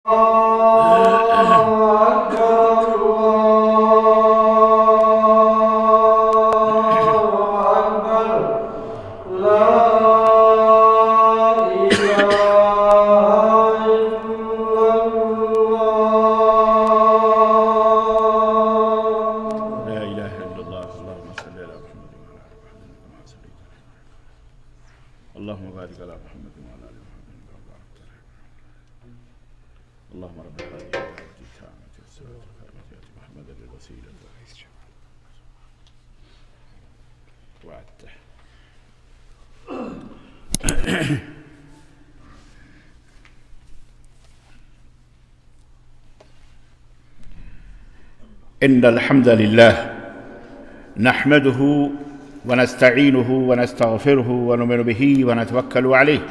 اللهم بارك على محمد وعلى آل محمد اللهم رب هذه الدعوة التامة والصلاة القائمة محمد الوسيلة وعدته. إن الحمد لله نحمده ونستعينه ونستغفره ونؤمن به ونتوكل عليه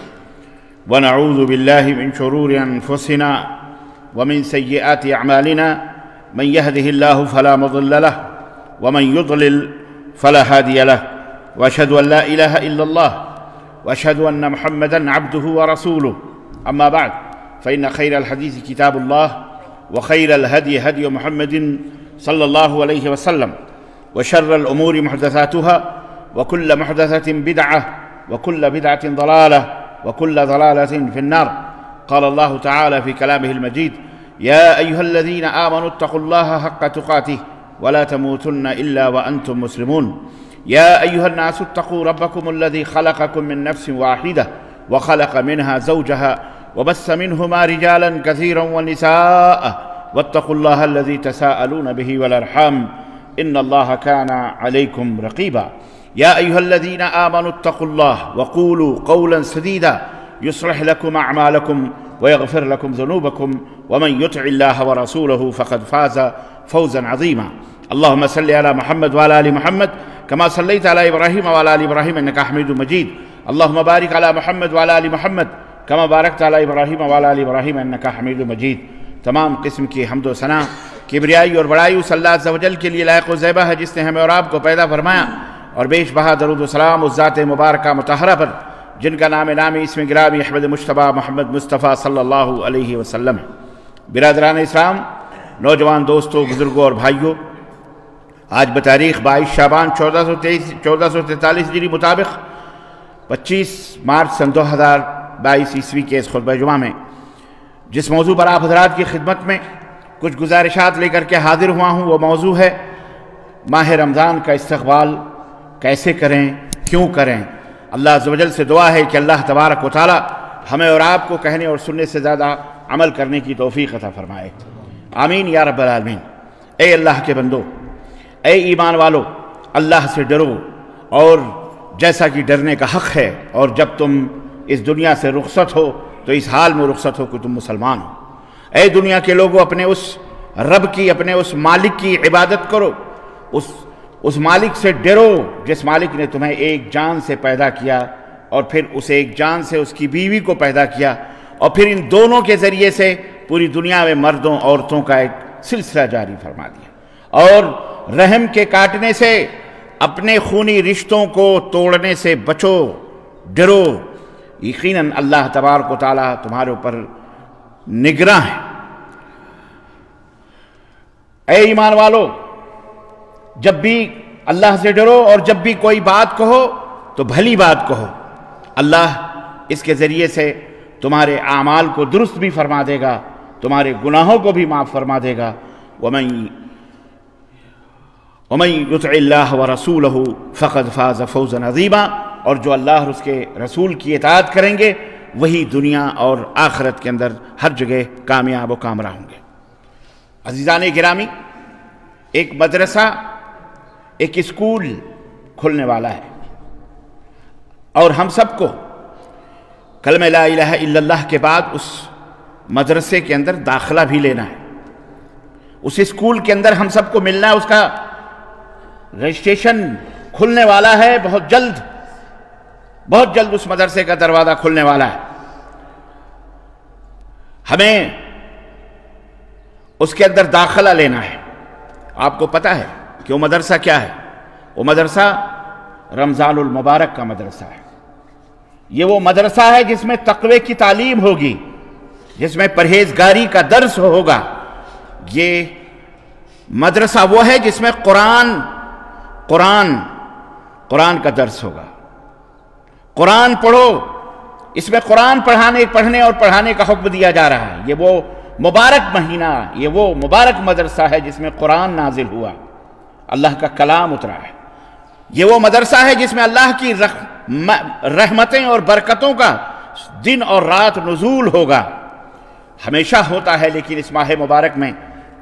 ونعوذ بالله من شرور أنفسنا ومن سيئات أعمالنا من يهده الله فلا مضل له ومن يضلل فلا هادي له وأشهد أن لا إله إلا الله وأشهد أن محمدًا عبده ورسوله أما بعد فإن خير الحديث كتاب الله وخير الهدي هدي محمد صلى الله عليه وسلم وشر الأمور محدثاتها وكل محدثة بدعة وكل بدعة ضلالة وكل ضلالة في النار. قال الله تعالى في كلامه المجيد: يا أيها الذين آمنوا اتقوا الله حق تقاته ولا تموتن إلا وأنتم مسلمون. يا أيها الناس اتقوا ربكم الذي خلقكم من نفس واحدة وخلق منها زوجها وبث منهما رجالا كثيرا ونساء واتقوا الله الذي تساءلون به والأرحام إن الله كان عليكم رقيبا. يا أيها الذين آمنوا اتقوا الله وقولوا قولا سديدا يصلح لكم أعمالكم ويغفر لكم ذنوبكم ومن يطع الله ورسوله فقد فاز فوزا عظيما. اللهم صل على محمد وعلى آل محمد كما صليت على إبراهيم وعلى آل إبراهيم إنك حميد مجيد. اللهم بارك على محمد وعلى آل محمد كما باركت على إبراهيم وعلى آل إبراهيم إنك حميد مجيد. تمام قسم کی حمد و ثنا کبریائی اور بڑائی اس اللہ عز و جل کے لیے لائق و زیبہ ہے جس نے ہمیں اور آپ کو پیدا فرمایا، اور بیش بہا درود و سلام اس ذات مبارکہ مطہرہ پر جن کا نام نامی اسم گرامی احمد مجتبیٰ محمد مصطفیٰ صلی اللہ علیہ وسلم ہے۔ برادران اسلام، نوجوان دوستوں، بزرگوں اور بھائیوں، آج بتاریخ 22 شعبان 1443 ہجری مطابق 25 مارچ سن 2022 عیسوی کے اس خطبہ جمعہ میں جس موضوع پر آپ حضرات کی خدمت میں کچھ گزارشات لے کر کے حاضر ہوا ہوں، وہ موضوع ہے ماہ رمضان کا استقبال کیسے کریں، کیوں کریں۔ اللہ عز و جل سے دعا ہے کہ اللہ تبارک و تعالی ہمیں اور آپ کو کہنے اور سننے سے زیادہ عمل کرنے کی توفیق عطا فرمائے، آمین یا رب العالمین۔ اے اللہ کے بندو، اے ایمان والو، اللہ سے ڈرو، اور جیسا کہ ڈرنے کا حق ہے، اور جب تم اس دنیا سے رخصت ہو تو اس حال میں رخصت ہو کہ تم مسلمان ہو۔ اے دنیا کے لوگوں، اپنے اس رب کی، اپنے اس مالک کی عبادت کرو، اس مالک سے ڈرو جس مالک نے تمہیں ایک جان سے پیدا کیا، اور پھر اس ایک جان سے اس کی بیوی کو پیدا کیا، اور پھر ان دونوں کے ذریعے سے پوری دنیا میں مردوں عورتوں کا ایک سلسلہ جاری فرما دیا۔ اور رحم کے کاٹنے سے، اپنے خونی رشتوں کو توڑنے سے بچو، ڈرو، یقیناً اللہ تبارک و تعالی تمہارے اوپر نگراں ہے۔ اے ایمان والو، جب بھی اللہ سے ڈرو اور جب بھی کوئی بات کہو تو بھلی بات کہو، اللہ اس کے ذریعے سے تمہارے اعمال کو درست بھی فرما دے گا، تمہارے گناہوں کو بھی معاف فرما دے گا۔ وَمَن يُطِعِ اللَّهَ وَرَسُولَهُ فَقَدْ فَازَ فَوْزًا عَظِيمًا، اور جو اللہ اور اس کے رسول کی اطاعت کریں گے وہی دنیا اور آخرت کے اندر ہر جگہ کامیاب و کامرا ہوں گے۔ عزیزان گرامی، ایک مدرسہ، ایک اسکول کھلنے والا ہے، اور ہم سب کو کلمہ لا الہ الا اللہ کے بعد اس مدرسے کے اندر داخلہ بھی لینا ہے، اس اسکول کے اندر ہم سب کو ملنا ہے، اس کا رجسٹریشن کھلنے والا ہے بہت جلد اس مدرسے کا دروازہ کھلنے والا ہے۔ ہمیں اس کے اندر داخلہ لینا ہے۔ آپ کو پتہ ہے کہ وہ مدرسہ کیا ہے؟ وہ مدرسہ رمضان المبارک کا مدرسہ ہے۔ یہ وہ مدرسہ ہے جس میں تقوی کی تعلیم ہوگی، جس میں پرہیزگاری کا درس ہوگا. یہ مدرسہ وہ ہے جس میں قرآن کا درس ہوگا. قرآن پڑھو، اس میں قرآن پڑھنے اور پڑھانے کا حکم دیا جا رہا ہے. یہ وہ مبارک مہینہ، یہ وہ مبارک مدرسہ ہے جس میں قرآن نازل ہوا، اللہ کا کلام اترا ہے. یہ وہ مدرسہ ہے جس میں اللہ کی رحمتیں اور برکتوں کا دن اور رات نزول ہوگا. ہمیشہ ہوتا ہے، لیکن اس ماہ مبارک میں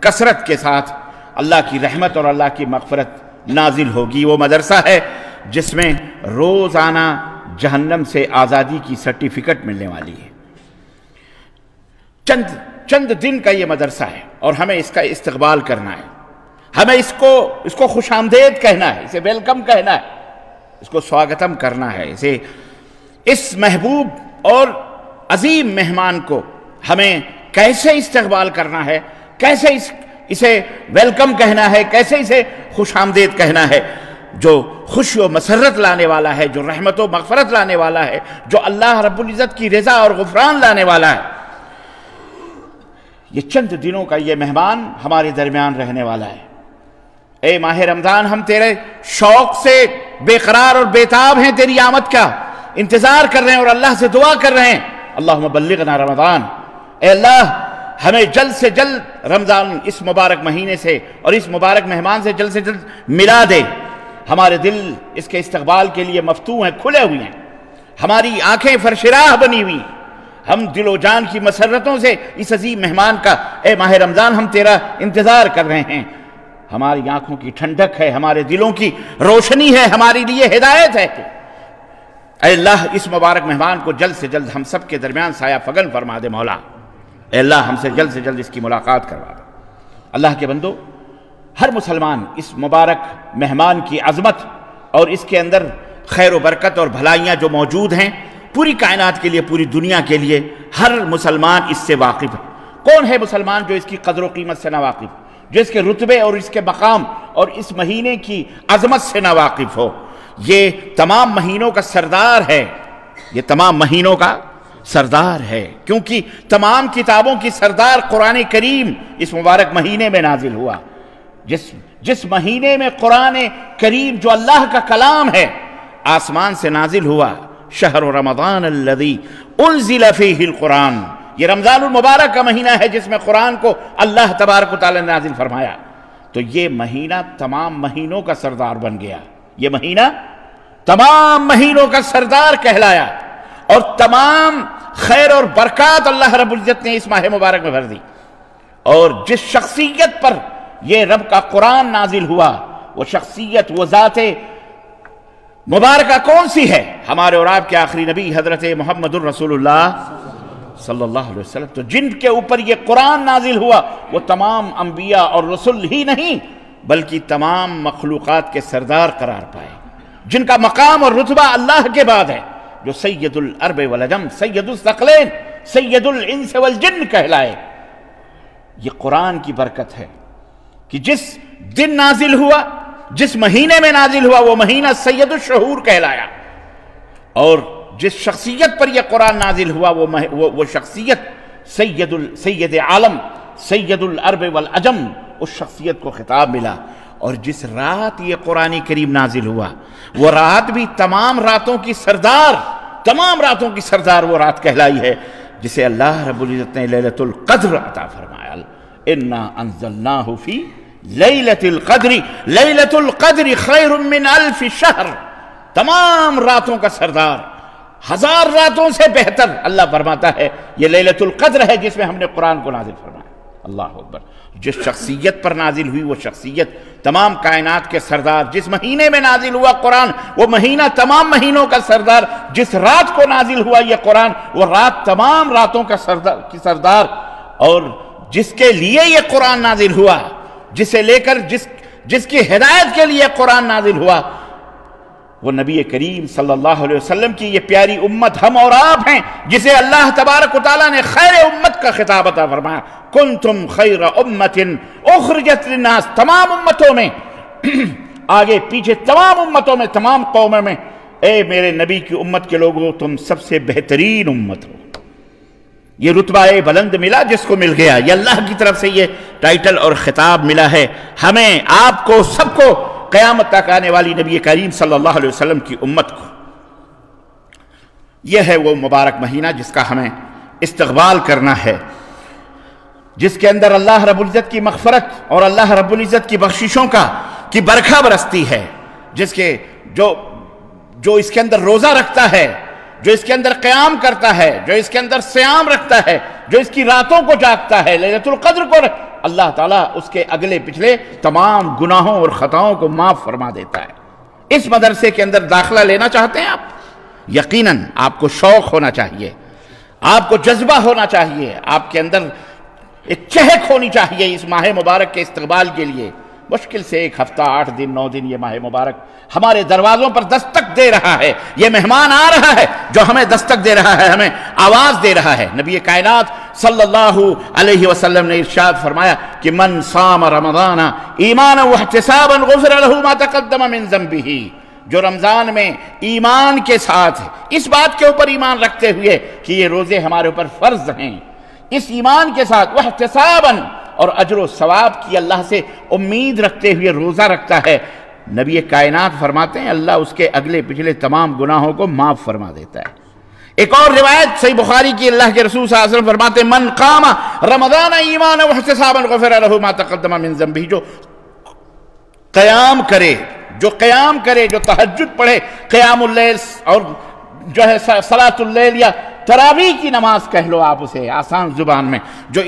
کثرت کے ساتھ اللہ کی رحمت اور اللہ کی مغفرت نازل ہوگی. وہ مدرسہ ہے جس میں روزانہ جہنم سے آزادی کی سرٹیفکیٹ ملنے والی ہے. چند دن کا یہ مدرسہ ہے اور ہمیں اس کا استقبال کرنا ہے. ہمیں اس کو خوش آمدید کہنا ہے، اسے ویلکم کہنا ہے، اس کو سواگتم کرنا ہے. اس محبوب اور عظیم مہمان کو ہمیں کیسے استقبال کرنا ہے، کیسے اسے ویلکم کہنا ہے، کیسے اسے خوش آمدید کہنا ہے، جو خوشی و مسرت لانے والا ہے، جو رحمت و مغفرت لانے والا ہے، جو اللہ رب العزت کی رضا اور غفران لانے والا ہے. یہ چند دنوں کا یہ مہمان ہمارے درمیان رہنے والا ہے. اے ماہ رمضان، ہم تیرے شوق سے بے قرار اور بیتاب ہیں، تیری آمد کا انتظار کر رہے ہیں اور اللہ سے دعا کر رہے ہیں، اللہم بلغنا رمضان. اے اللہ، ہمیں جلد سے جلد رمضان اس مبارک مہینے سے اور اس مبارک مہمان سے جلد ملا دے. ہمارے دل اس کے استقبال کے لیے مفتوح ہیں، کھلے ہوئے ہیں. ہماری آنکھیں فرشراہ بنی ہوئی. ہم دل و جان کی مسرتوں سے اس عظیم مہمان کا، اے ماہ رمضان، ہم تیرا انتظار کر رہے ہیں. ہماری آنکھوں کی ٹھنڈک ہے، ہمارے دلوں کی روشنی ہے، ہماری لیے ہدایت ہے. اے اللہ، اس مبارک مہمان کو جلد سے جلد ہم سب کے درمیان سایہ فگن فرما دے مولا. اے اللہ، ہم سے جلد اس کی ملاقات کروا دے. اللہ کے بندو، ہر مسلمان اس مبارک مہمان کی عظمت اور اس کے اندر خیر و برکت اور بھلائیاں جو موجود ہیں پوری کائنات کے لیے، پوری دنیا کے لیے، ہر مسلمان اس سے واقف ہے. کون ہے مسلمان جو اس کی قدر و قیمت سے نہ واقف، جو اس کے رتبے اور اس کے مقام اور اس مہینے کی عظمت سے نہ واقف ہو؟ یہ تمام مہینوں کا سردار ہے، یہ تمام مہینوں کا سردار ہے، کیونکہ تمام کتابوں کی سردار قرآن کریم اس مبارک مہینے میں نازل ہوا. جس مہینے میں قرآن کریم جو اللہ کا کلام ہے آسمان سے نازل ہوا، شہر رمضان الذی انزل فیہ القرآن، یہ رمضان المبارک کا مہینہ ہے جس میں قرآن کو اللہ تبارک و تعالی نے نازل فرمایا. تو یہ مہینہ تمام مہینوں کا سردار بن گیا، یہ مہینہ تمام مہینوں کا سردار کہلایا، اور تمام خیر اور برکات اللہ رب العزت نے اس ماہ مبارک میں بھر دی. اور جس شخصیت پر یہ رب کا قرآن نازل ہوا، وہ شخصیت، وہ ذات مبارکہ کون سی ہے؟ ہمارے اور آپ کے آخری نبی حضرت محمد الرسول اللہ صلی اللہ علیہ وسلم. تو جن کے اوپر یہ قرآن نازل ہوا وہ تمام انبیاء اور رسول ہی نہیں بلکہ تمام مخلوقات کے سردار قرار پائے، جن کا مقام اور رتبہ اللہ کے بعد ہے، جو سید العرب والعجم، سید الثقلین، سید الانس والجن کہلائے. یہ قرآن کی برکت ہے کہ جس دن نازل ہوا، جس مہینے میں نازل ہوا، وہ مہینہ سید الشہور کہلایا. اور جس شخصیت پر یہ قرآن نازل ہوا وہ شخصیت سید عالم، سید العرب والعجم، اس شخصیت کو خطاب ملا. اور جس رات یہ قرآن کریم نازل ہوا وہ رات بھی تمام راتوں کی سردار وہ رات کہلائی ہے جسے اللہ رب العزت نے لیلۃ القدر عطا فرمایا. انا انزلناہ فی لیلۃ القدر، لیلۃ القدر خیر من الف شہر، تمام راتوں کا سردار، 1000 راتوں سے بہتر اللہ فرماتا ہے یہ لیلۃ القدر ہے جس میں ہم نے قرآن کو نازل فرمایا. اللہ اکبر. جس شخصیت پر نازل ہوئی وہ شخصیت تمام کائنات کے سردار، جس مہینے میں نازل ہوا قرآن وہ مہینہ تمام مہینوں کا سردار، جس رات کو نازل ہوا یہ قرآن وہ رات تمام راتوں کا سردار، اور جس کے لیے یہ قرآن نازل ہوا، جسے لے کر جس کی ہدایت کے لیے قرآن نازل ہوا، وہ نبی کریم صلی اللہ علیہ وسلم کی یہ پیاری امت ہم اور آپ ہیں، جسے اللہ تبارک و تعالیٰ نے خیر امت کا خطاب عطا فرمایا. کنتم خیر امت اخرجت للناس، تمام امتوں میں آگے پیچھے تمام امتوں میں، تمام قوموں میں، اے میرے نبی کی امت کے لوگوں تم سب سے بہترین امت ہو. یہ رتبہ بلند ملا جس کو مل گیا، یہ اللہ کی طرف سے یہ ٹائٹل اور خطاب ملا ہے ہمیں، آپ کو، سب کو، قیامت تک آنے والی نبی کریم صلی اللہ علیہ وسلم کی امت کو۔ یہ ہے وہ مبارک مہینہ جس کا ہمیں استقبال کرنا ہے، جس کے اندر اللہ رب العزت کی مغفرت اور اللہ رب العزت کی بخششوں کی برکھا برستی ہے، جس کے جو اس کے اندر روزہ رکھتا ہے، جو اس کے اندر قیام کرتا ہے، جو اس کے اندر صیام رکھتا ہے، جو اس کی راتوں کو جاگتا ہے، لیلۃ القدر کو، اللہ تعالیٰ اس کے اگلے پچھلے تمام گناہوں اور خطاؤں کو معاف فرما دیتا ہے۔ اس مدرسے کے اندر داخلہ لینا چاہتے ہیں آپ؟ یقیناً آپ کو شوق ہونا چاہیے، آپ کو جذبہ ہونا چاہیے، آپ کے اندر ایک چہک ہونی چاہیے اس ماہ مبارک کے استقبال کے لیے۔ مشکل سے 1 ہفتہ 8 دن 9 دن یہ ماہ مبارک ہمارے دروازوں پر دستک دے رہا ہے، یہ مہمان آ رہا ہے جو ہمیں دستک دے رہا ہے، ہمیں آواز دے رہا ہے۔ نبی کائنات صلی اللہ علیہ وسلم نے ارشاد فرمایا کہ من صام رمضان ایمانا واحتسابا غفر له ما تقدم من ذنبه، جو رمضان میں ایمان کے ساتھ، اس بات کے اوپر ایمان رکھتے ہوئے کہ یہ روزے ہمارے اوپر فرض ہیں، اس ایمان کے ساتھ واحتسابا، اور اجر و ثواب کی اللہ سے امید رکھتے ہوئے روزہ رکھتا ہے، نبی کائنات فرماتے ہیں اللہ اس کے اگلے پچھلے تمام گناہوں کو معاف فرما دیتا ہے۔ ایک اور روایت صحیح بخاری کی، اللہ کے رسول صلی اللہ علیہ وسلم فرماتے ہیں من قام رمضان ایمانا واحتسابا غفر له ما تقدم من ذنبه، جو قیام کرے، جو تہجد پڑھے، قیام اللیل، اور جو ہے صلاۃ اللیل یا تراویح کی نماز کہہ لو آپ اسے آسان زبان میں، جو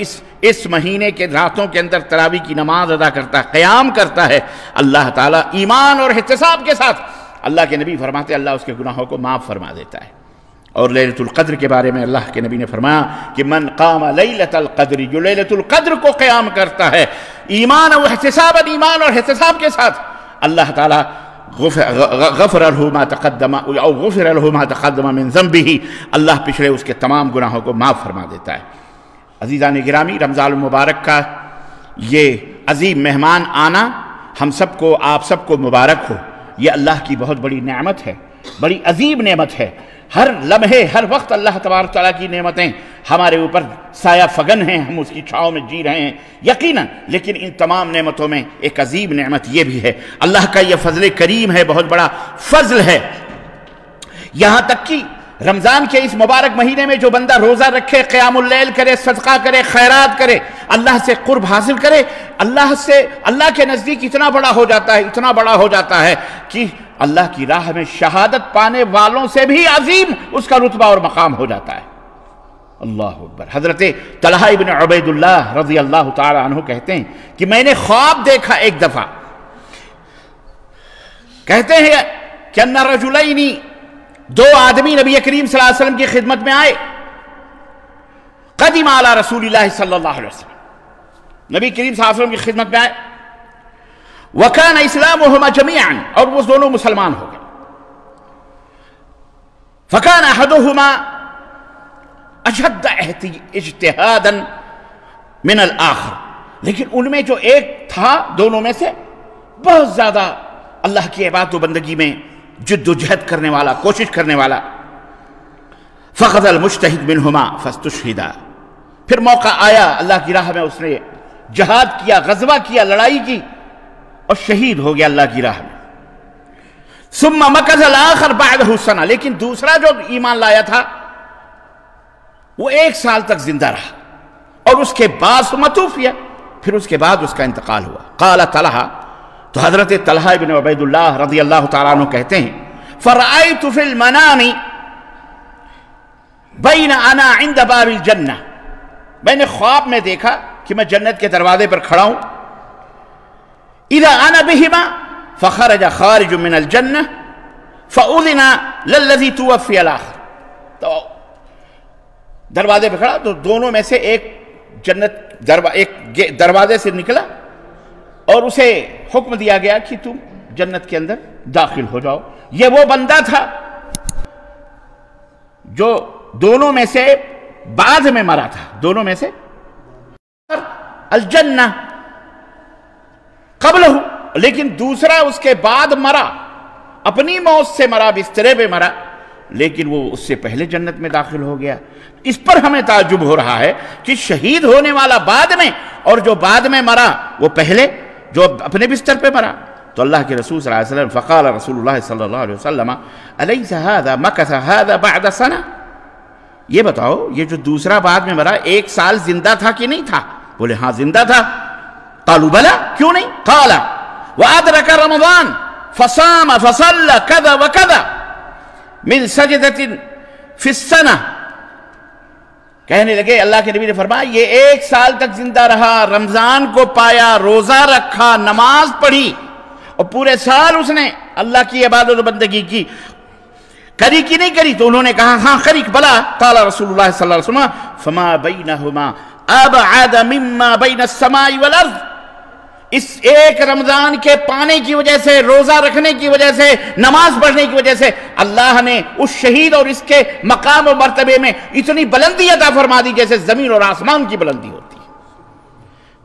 اس مہینے کے راتوں کے اندر تراویح کی نماز ادا کرتا ہے، قیام کرتا ہے، اللہ تعالیٰ ایمان اور احتساب کے ساتھ، اللہ کے نبی فرماتے ہیں اللہ اس کے گناہوں کو معاف فرما دیتا ہے۔ اور لیلۃ القدر کے بارے میں اللہ کے نبی نے فرمایا کہ من قام لیلۃ القدر، جو لیلۃ القدر کو قیام کرتا ہے ایمان و احتسابا، ایمان اور احتساب کے ساتھ، اللہ تعالیٰ غفر له ما تقدم او غفر له ما تقدم من ذنبه، اللہ پچھلے اس کے تمام گناہوں کو معاف فرما دیتا ہے۔ عزیزان گرامی، رمضان المبارک کا یہ عظیم مہمان آنا ہم سب کو، آپ سب کو مبارک ہو۔ یہ اللہ کی بہت بڑی نعمت ہے، بڑی عظیم نعمت ہے۔ ہر لمحے، ہر وقت اللہ تبارک تعالیٰ کی نعمتیں ہمارے اوپر سایہ فگن ہیں، ہم اس کی چھاؤں میں جی رہے ہیں یقیناً، لیکن ان تمام نعمتوں میں ایک عظیم نعمت یہ بھی ہے، اللہ کا یہ فضل کریم ہے، بہت بڑا فضل ہے۔ یہاں تک کہ رمضان کے اس مبارک مہینے میں جو بندہ روزہ رکھے، قیام اللیل کرے، صدقہ کرے، خیرات کرے، اللہ سے قرب حاصل کرے، اللہ کے نزدیک اتنا بڑا ہو جاتا ہے کہ اللہ کی راہ میں شہادت پانے والوں سے بھی عظیم اس کا رتبہ اور مقام ہو جاتا ہے۔ اللہ اکبر۔ حضرت طلحہ ابن عبید اللہ رضی اللہ تعالی عنہ کہتے ہیں کہ میں نے خواب دیکھا ایک دفعہ، کہتے ہیں کہ ان رجلین، 2 آدمی نبی کریم صلی اللہ علیہ وسلم کی خدمت میں آئے، قدم علی رسول اللہ صلی اللہ علیہ وسلم، نبی کریم صلی اللہ علیہ وسلم کی خدمت میں آئے، وَكَانَ إِسْلَامُهُمَا جَمِيعًا، اور وہ دونوں مسلمان ہو گئے، فَكَانَ أَحَدُهُمَا أَشَدَّ اجْتِهَادًا مِنَ الْآخِرِ، لیکن ان میں جو ایک تھا دونوں میں سے بہت زیادہ اللہ کی عبادت و بندگی میں جد و جہد کرنے والا، کوشش کرنے والا، فَغَزَا الْمُجْتَهِدْ مِنْهُمَا فَاسْتُشْهِدَا، پھر موقع آیا اللہ کی راہ میں اس نے جہاد کیا، غزوہ کیا، لڑائی کی، اور شہید ہو گیا اللہ کی راہ میں۔ ثم مکث الآخر بعدہ سنہ، لیکن دوسرا جو ایمان لایا تھا وہ 1 سال تک زندہ رہا، اور اس کے بعد ثم توفی، پھر اس کے بعد اس کا انتقال ہوا۔ قال طلحہ، تو حضرت طلحہ ابن عبید اللہ رضی اللہ تعالیٰ عنہ کہتے ہیں فرأیت فی المنام بین انا عند باب الجنہ، میں نے خواب میں دیکھا کہ میں جنت کے دروازے پر کھڑا ہوں، اذا انا بہما فخرج خارج من الجنہ فاذن للذی توفی الاخر، تو دروازے پہ کھڑا تو دونوں میں سے ایک دروازے سے نکلا اور اسے حکم دیا گیا کہ تم جنت کے اندر داخل ہو جاؤ۔ یہ وہ بندہ تھا جو دونوں میں سے بعد میں مرا تھا، دونوں میں سے الجنہ قبلہ، لیکن دوسرا اس کے بعد مرا، اپنی موت سے مرا، بسترے پہ مرا، لیکن وہ اس سے پہلے جنت میں داخل ہو گیا۔ اس پر ہمیں تعجب ہو رہا ہے کہ شہید ہونے والا بعد میں اور جو بعد میں مرا وہ پہلے جو اپنے بستر پہ مرا۔ تو اللہ کے رسول صلی اللہ علیہ وسلم فقال رسول اللہ صلی اللہ علیہ وسلم الیس هذا مکث هذا بعد سنہ، یہ بتاؤ یہ جو دوسرا بعد میں مرا 1 سال زندہ تھا کہ نہیں تھا؟ بولے ہاں زندہ تھا۔ قالوا بلا، کیوں نہیں؟ قال وادرک رمضان فصام فصلى كذا وكذا من سجدة في السنة، کہنے لگے اللہ کے نبی نے فرمایا یہ 1 سال تک زندہ رہا، رمضان کو پایا، روزہ رکھا، نماز پڑھی، اور پورے سال اس نے اللہ کی عبادت و بندگی کی، کری کی نہیں کری؟ تو انہوں نے کہا ہاں کری، بلا۔ قال رسول اللہ صلی اللہ علیہ وسلم فما بینہما ابعد مما بین السماء والارض، اس ایک رمضان کے پانے کی وجہ سے، روزہ رکھنے کی وجہ سے، نماز پڑھنے کی وجہ سے اللہ نے اس شہید اور اس کے مقام و مرتبے میں اتنی بلندی عطا فرما دی جیسے زمین اور آسمان کی بلندی ہوتی ہے۔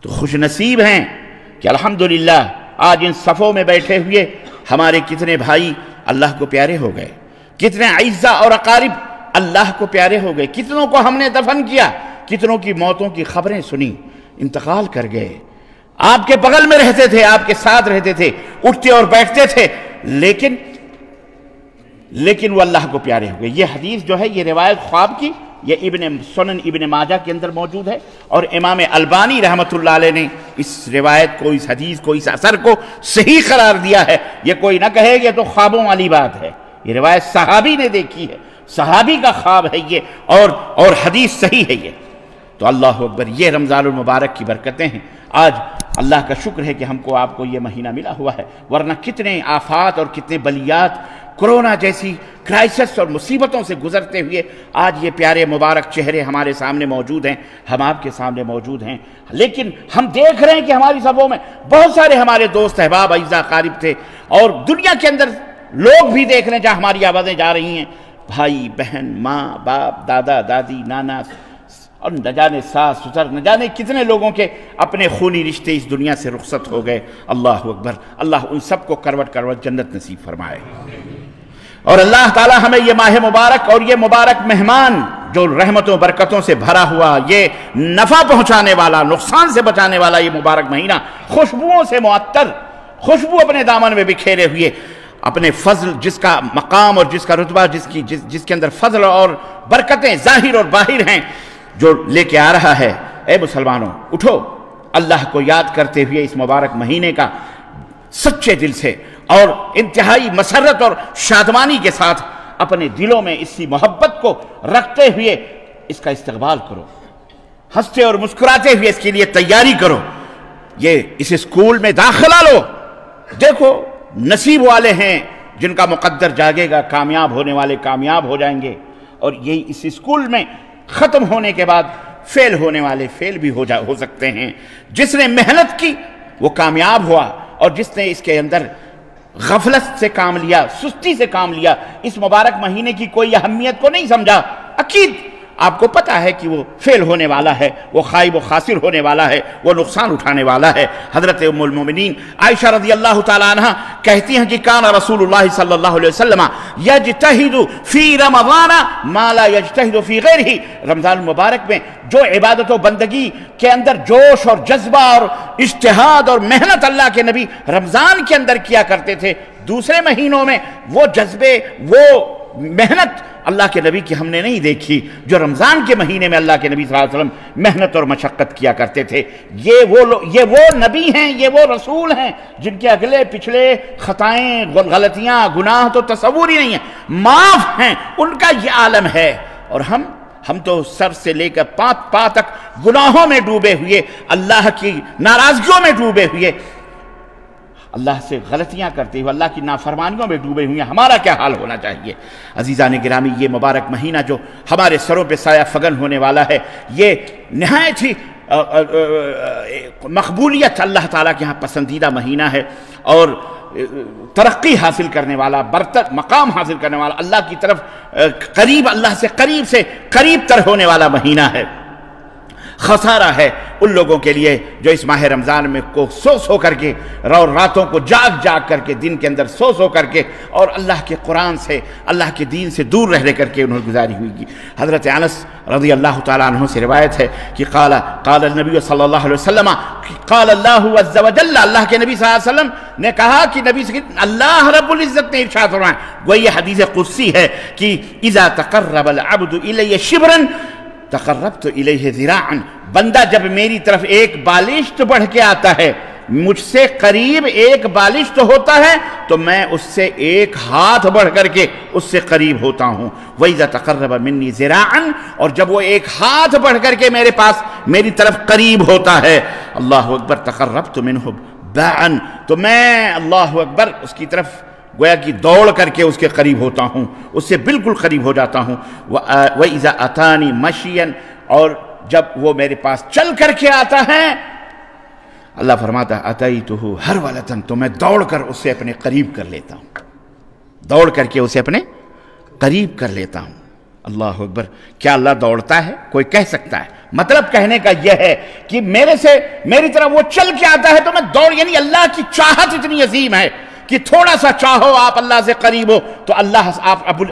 تو خوش نصیب ہیں کہ الحمدللہ آج ان صفوں میں بیٹھے ہوئے ہمارے کتنے بھائی اللہ کو پیارے ہو گئے، کتنے اعزاء اور اقارب اللہ کو پیارے ہو گئے، کتنوں کو ہم نے دفن کیا، کتنوں کی موتوں کی خبریں سنی، انتقال کر گئے۔ آپ کے بغل میں رہتے تھے، آپ کے ساتھ رہتے تھے، اٹھتے اور بیٹھتے تھے، لیکن وہ اللہ کو پیارے ہو گئے۔ یہ حدیث جو ہے، یہ روایت خواب کی، یہ سنن ابن ماجہ کے اندر موجود ہے، اور امام البانی رحمۃ اللہ علیہ نے اس روایت کو، اس حدیث کو، اس اثر کو صحیح قرار دیا ہے۔ یہ کوئی نہ کہے کہ یہ تو خوابوں والی بات ہے، یہ روایت صحابی نے دیکھی ہے، صحابی کا خواب ہے یہ، اور حدیث صحیح ہے یہ۔ تو اللہ اکبر، یہ رمضان المبارک کی برکتیں ہیں۔ آج اللہ کا شکر ہے کہ ہم کو آپ کو یہ مہینہ ملا ہوا ہے، ورنہ کتنے آفات اور کتنے بلیات، کرونا جیسی کرائسس اور مصیبتوں سے گزرتے ہوئے آج یہ پیارے مبارک چہرے ہمارے سامنے موجود ہیں، ہم آپ کے سامنے موجود ہیں، لیکن ہم دیکھ رہے ہیں کہ ہماری صفوں میں بہت سارے ہمارے دوست احباب اعزاء قارب تھے، اور دنیا کے اندر لوگ بھی دیکھ رہے ہیں جہاں ہماری آوازیں جا رہی ہیں، بھائی بہن، ماں باپ، دادا دادی، نانا، اور نہ جانے ساس سسر، نہ جانے کتنے لوگوں کے اپنے خونی رشتے اس دنیا سے رخصت ہو گئے۔ اللہ اکبر، اللہ ان سب کو کروٹ کروٹ جنت نصیب فرمائے، اور اللہ تعالی ہمیں یہ ماہ مبارک اور یہ مبارک مہمان جو رحمتوں برکتوں سے بھرا ہوا، یہ نفع پہنچانے والا، نقصان سے بچانے والا یہ مبارک مہینہ، خوشبوؤں سے معطر، خوشبو اپنے دامن میں بکھیرے ہوئے، اپنے فضل، جس کا مقام اور جس کا رتبہ، جس کے اندر فضل اور برکتیں ظاہر اور باہر ہیں، جو لے کے آ رہا ہے۔ اے مسلمانوں، اٹھو، اللہ کو یاد کرتے ہوئے اس مبارک مہینے کا سچے دل سے اور انتہائی مسرت اور شادمانی کے ساتھ اپنے دلوں میں اسی محبت کو رکھتے ہوئے اس کا استقبال کرو، ہنستے اور مسکراتے ہوئے اس کے لیے تیاری کرو۔ یہ اس اسکول میں داخلہ لو، دیکھو نصیب والے ہیں جن کا مقدر جاگے گا، کامیاب ہونے والے کامیاب ہو جائیں گے، اور یہی اس اسکول میں ختم ہونے کے بعد فیل ہونے والے فیل بھی ہو سکتے ہیں۔ جس نے محنت کی وہ کامیاب ہوا، اور جس نے اس کے اندر غفلت سے کام لیا، سستی سے کام لیا، اس مبارک مہینے کی کوئی اہمیت کو نہیں سمجھا، اکید آپ کو پتا ہے کہ وہ فیل ہونے والا ہے، وہ خائب و خاسر ہونے والا ہے، وہ نقصان اٹھانے والا ہے۔ حضرت ام المومنین عائشہ رضی اللہ تعالی عنہ کہتی ہیں کہ کان رسول اللہ صلی اللہ علیہ وسلم یجتہد فی رمضان ما لا یجتہد فی غیرہ، رمضان المبارک میں جو عبادت و بندگی کے اندر جوش اور جذبہ اور اجتہاد اور محنت اللہ کے نبی رمضان کے اندر کیا کرتے تھے، دوسرے مہینوں میں وہ جذبے، وہ محنت اللہ کے نبی کی ہم نے نہیں دیکھی جو رمضان کے مہینے میں اللہ کے نبی صلی اللہ علیہ وسلم محنت اور مشقت کیا کرتے تھے۔ یہ وہ نبی ہیں، یہ وہ رسول ہیں جن کے اگلے پچھلے خطائیں، غلطیاں، گناہ تو تصور ہی نہیں ہیں، معاف ہیں، ان کا یہ عالم ہے، اور ہم تو سر سے لے کر پا تک گناہوں میں ڈوبے ہوئے، اللہ کی ناراضگیوں میں ڈوبے ہوئے، اللہ سے غلطیاں کرتے ہوئے، اللہ کی نافرمانیوں میں ڈوبے ہوئے، ہمارا کیا حال ہونا چاہیے؟ عزیزان گرامی، یہ مبارک مہینہ جو ہمارے سروں پہ سایہ فگن ہونے والا ہے، یہ نہایت ہی مقبولیت اللہ تعالیٰ کے ہاں پسندیدہ مہینہ ہے، اور ترقی حاصل کرنے والا، برتر مقام حاصل کرنے والا، اللہ کی طرف قریب، اللہ سے قریب تر ہونے والا مہینہ ہے۔ خسارہ ہے ان لوگوں کے لیے جو اس ماہ رمضان میں کو سو کر کے راتوں کو جاگ کر کے دن کے اندر سو کر کے اور اللہ کے قرآن سے اللہ کے دین سے دور رہ کر کے انہوں نے گزاری ہوئی کی۔ حضرت انس رضی اللہ تعالیٰ عنہ سے روایت ہے کہ قال النبی صلی اللہ علیہ وسلم، قال اللہ عز وجل، اللہ کے نبی صلی اللہ علیہ وسلم نے کہا کہ نبی سے اللہ رب العزت نے ارشاد فرمایا، وہ یہ حدیث قدسی ہے کہ اذا تقرب العبد الی شبرا تقربت الیہ ذراعا، بندہ جب میری طرف ایک بالشت بڑھ کے آتا ہے، مجھ سے قریب ایک بالشت ہوتا ہے تو میں اس سے ایک ہاتھ بڑھ کر کے اس سے قریب ہوتا ہوں۔ وَإِذَا تَقَرَّبَ مِنِّي ذِرَاعًا، اور جب وہ ایک ہاتھ بڑھ کر کے میرے پاس میری طرف قریب ہوتا ہے، اللہ اکبر، تَقَرَّبْتُ مِنْهُ بَاعًا، تو میں اللہ اکبر اس کی طرف گویا کہ دوڑ کر کے اس کے قریب ہوتا ہوں، اس سے بالکل قریب ہو جاتا ہوں۔ وَإِذَا أَتَانِي مَشِيًّا، اور جب وہ میرے پاس چل کر کے آتا ہے، اللہ فرماتا ہے أَتَيْتُهُ هَرْوَلَةً، تو میں دوڑ کر اسے اپنے قریب کر لیتا ہوں، دوڑ کر کے اسے اپنے قریب کر لیتا ہوں۔ اللہ اکبر، کیا اللہ دوڑتا ہے؟ کوئی کہہ سکتا ہے؟ مطلب کہنے کا یہ ہے کہ میری طرح وہ چل کے آتا ہے تو میں دوڑ، یعنی اللہ کی چاہت اتنی عظیم ہے کہ تھوڑا سا چاہو آپ اللہ سے قریب ہو تو اللہ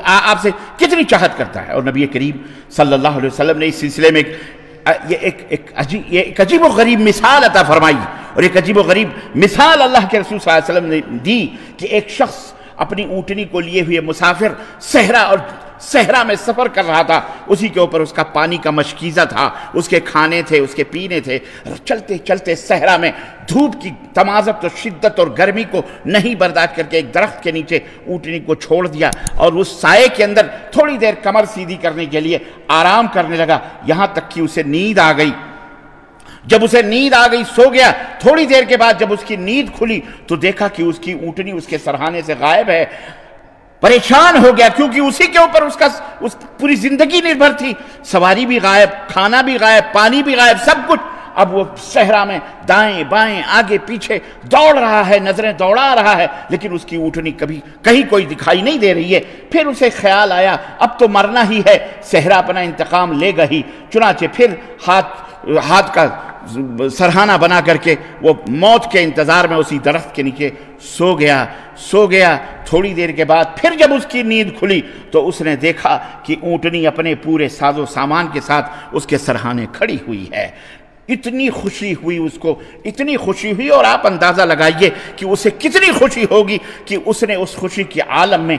آپ سے کتنی چاہت کرتا ہے۔ اور نبی کریم صلی اللہ علیہ وسلم نے اس سلسلے میں ایک عجیب و غریب مثال عطا فرمائی، اور ایک عجیب و غریب مثال اللہ کے رسول صلی اللہ علیہ وسلم نے دی کہ ایک شخص اپنی اونٹنی کو لیے ہوئے مسافر صحرا میں سفر کر رہا تھا، اسی کے اوپر اس کا پانی کا مشکیزہ تھا، اس کے کھانے تھے، اس کے پینے تھے، چلتے چلتے صحرا میں دھوپ کی تمازت اور شدت اور گرمی کو نہیں برداشت کر کے ایک درخت کے نیچے اونٹنی کو چھوڑ دیا اور اس سائے کے اندر تھوڑی دیر کمر سیدھی کرنے کے لیے آرام کرنے لگا، یہاں تک کہ اسے نیند آ گئی۔ جب اسے نیند آ گئی، سو گیا، تھوڑی دیر کے بعد جب اس کی نیند کھلی تو دیکھا کہ اس کی اونٹنی اس کے سرہانے سے غائب ہے۔ پریشان ہو گیا کیونکہ اسی کے اوپر اس پوری زندگی نربھر تھی، سواری بھی غائب، کھانا بھی غائب، پانی بھی غائب، سب کچھ۔ اب وہ صحرا میں دائیں بائیں آگے پیچھے دوڑ رہا ہے، نظریں دوڑا رہا ہے، لیکن اس کی اونٹنی کہیں کوئی دکھائی نہیں دے رہی ہے۔ پھر اسے خیال آیا اب تو مرنا ہی ہے، صحرا اپنا انتقام لے گا ہی، چنانچہ پھر ہاتھ کا سرہانہ بنا کر کے وہ موت کے انتظار میں اسی درخت کے نیچے سو گیا۔ تھوڑی دیر کے بعد پھر جب اس کی نیند کھلی تو اس نے دیکھا کہ اونٹنی اپنے پورے ساز و سامان کے ساتھ اس کے سرہانے کھڑی ہوئی ہے۔ اتنی خوشی ہوئی اس کو، اتنی خوشی ہوئی، اور آپ اندازہ لگائیے کہ اسے کتنی خوشی ہوگی کہ اس نے اس خوشی کے عالم میں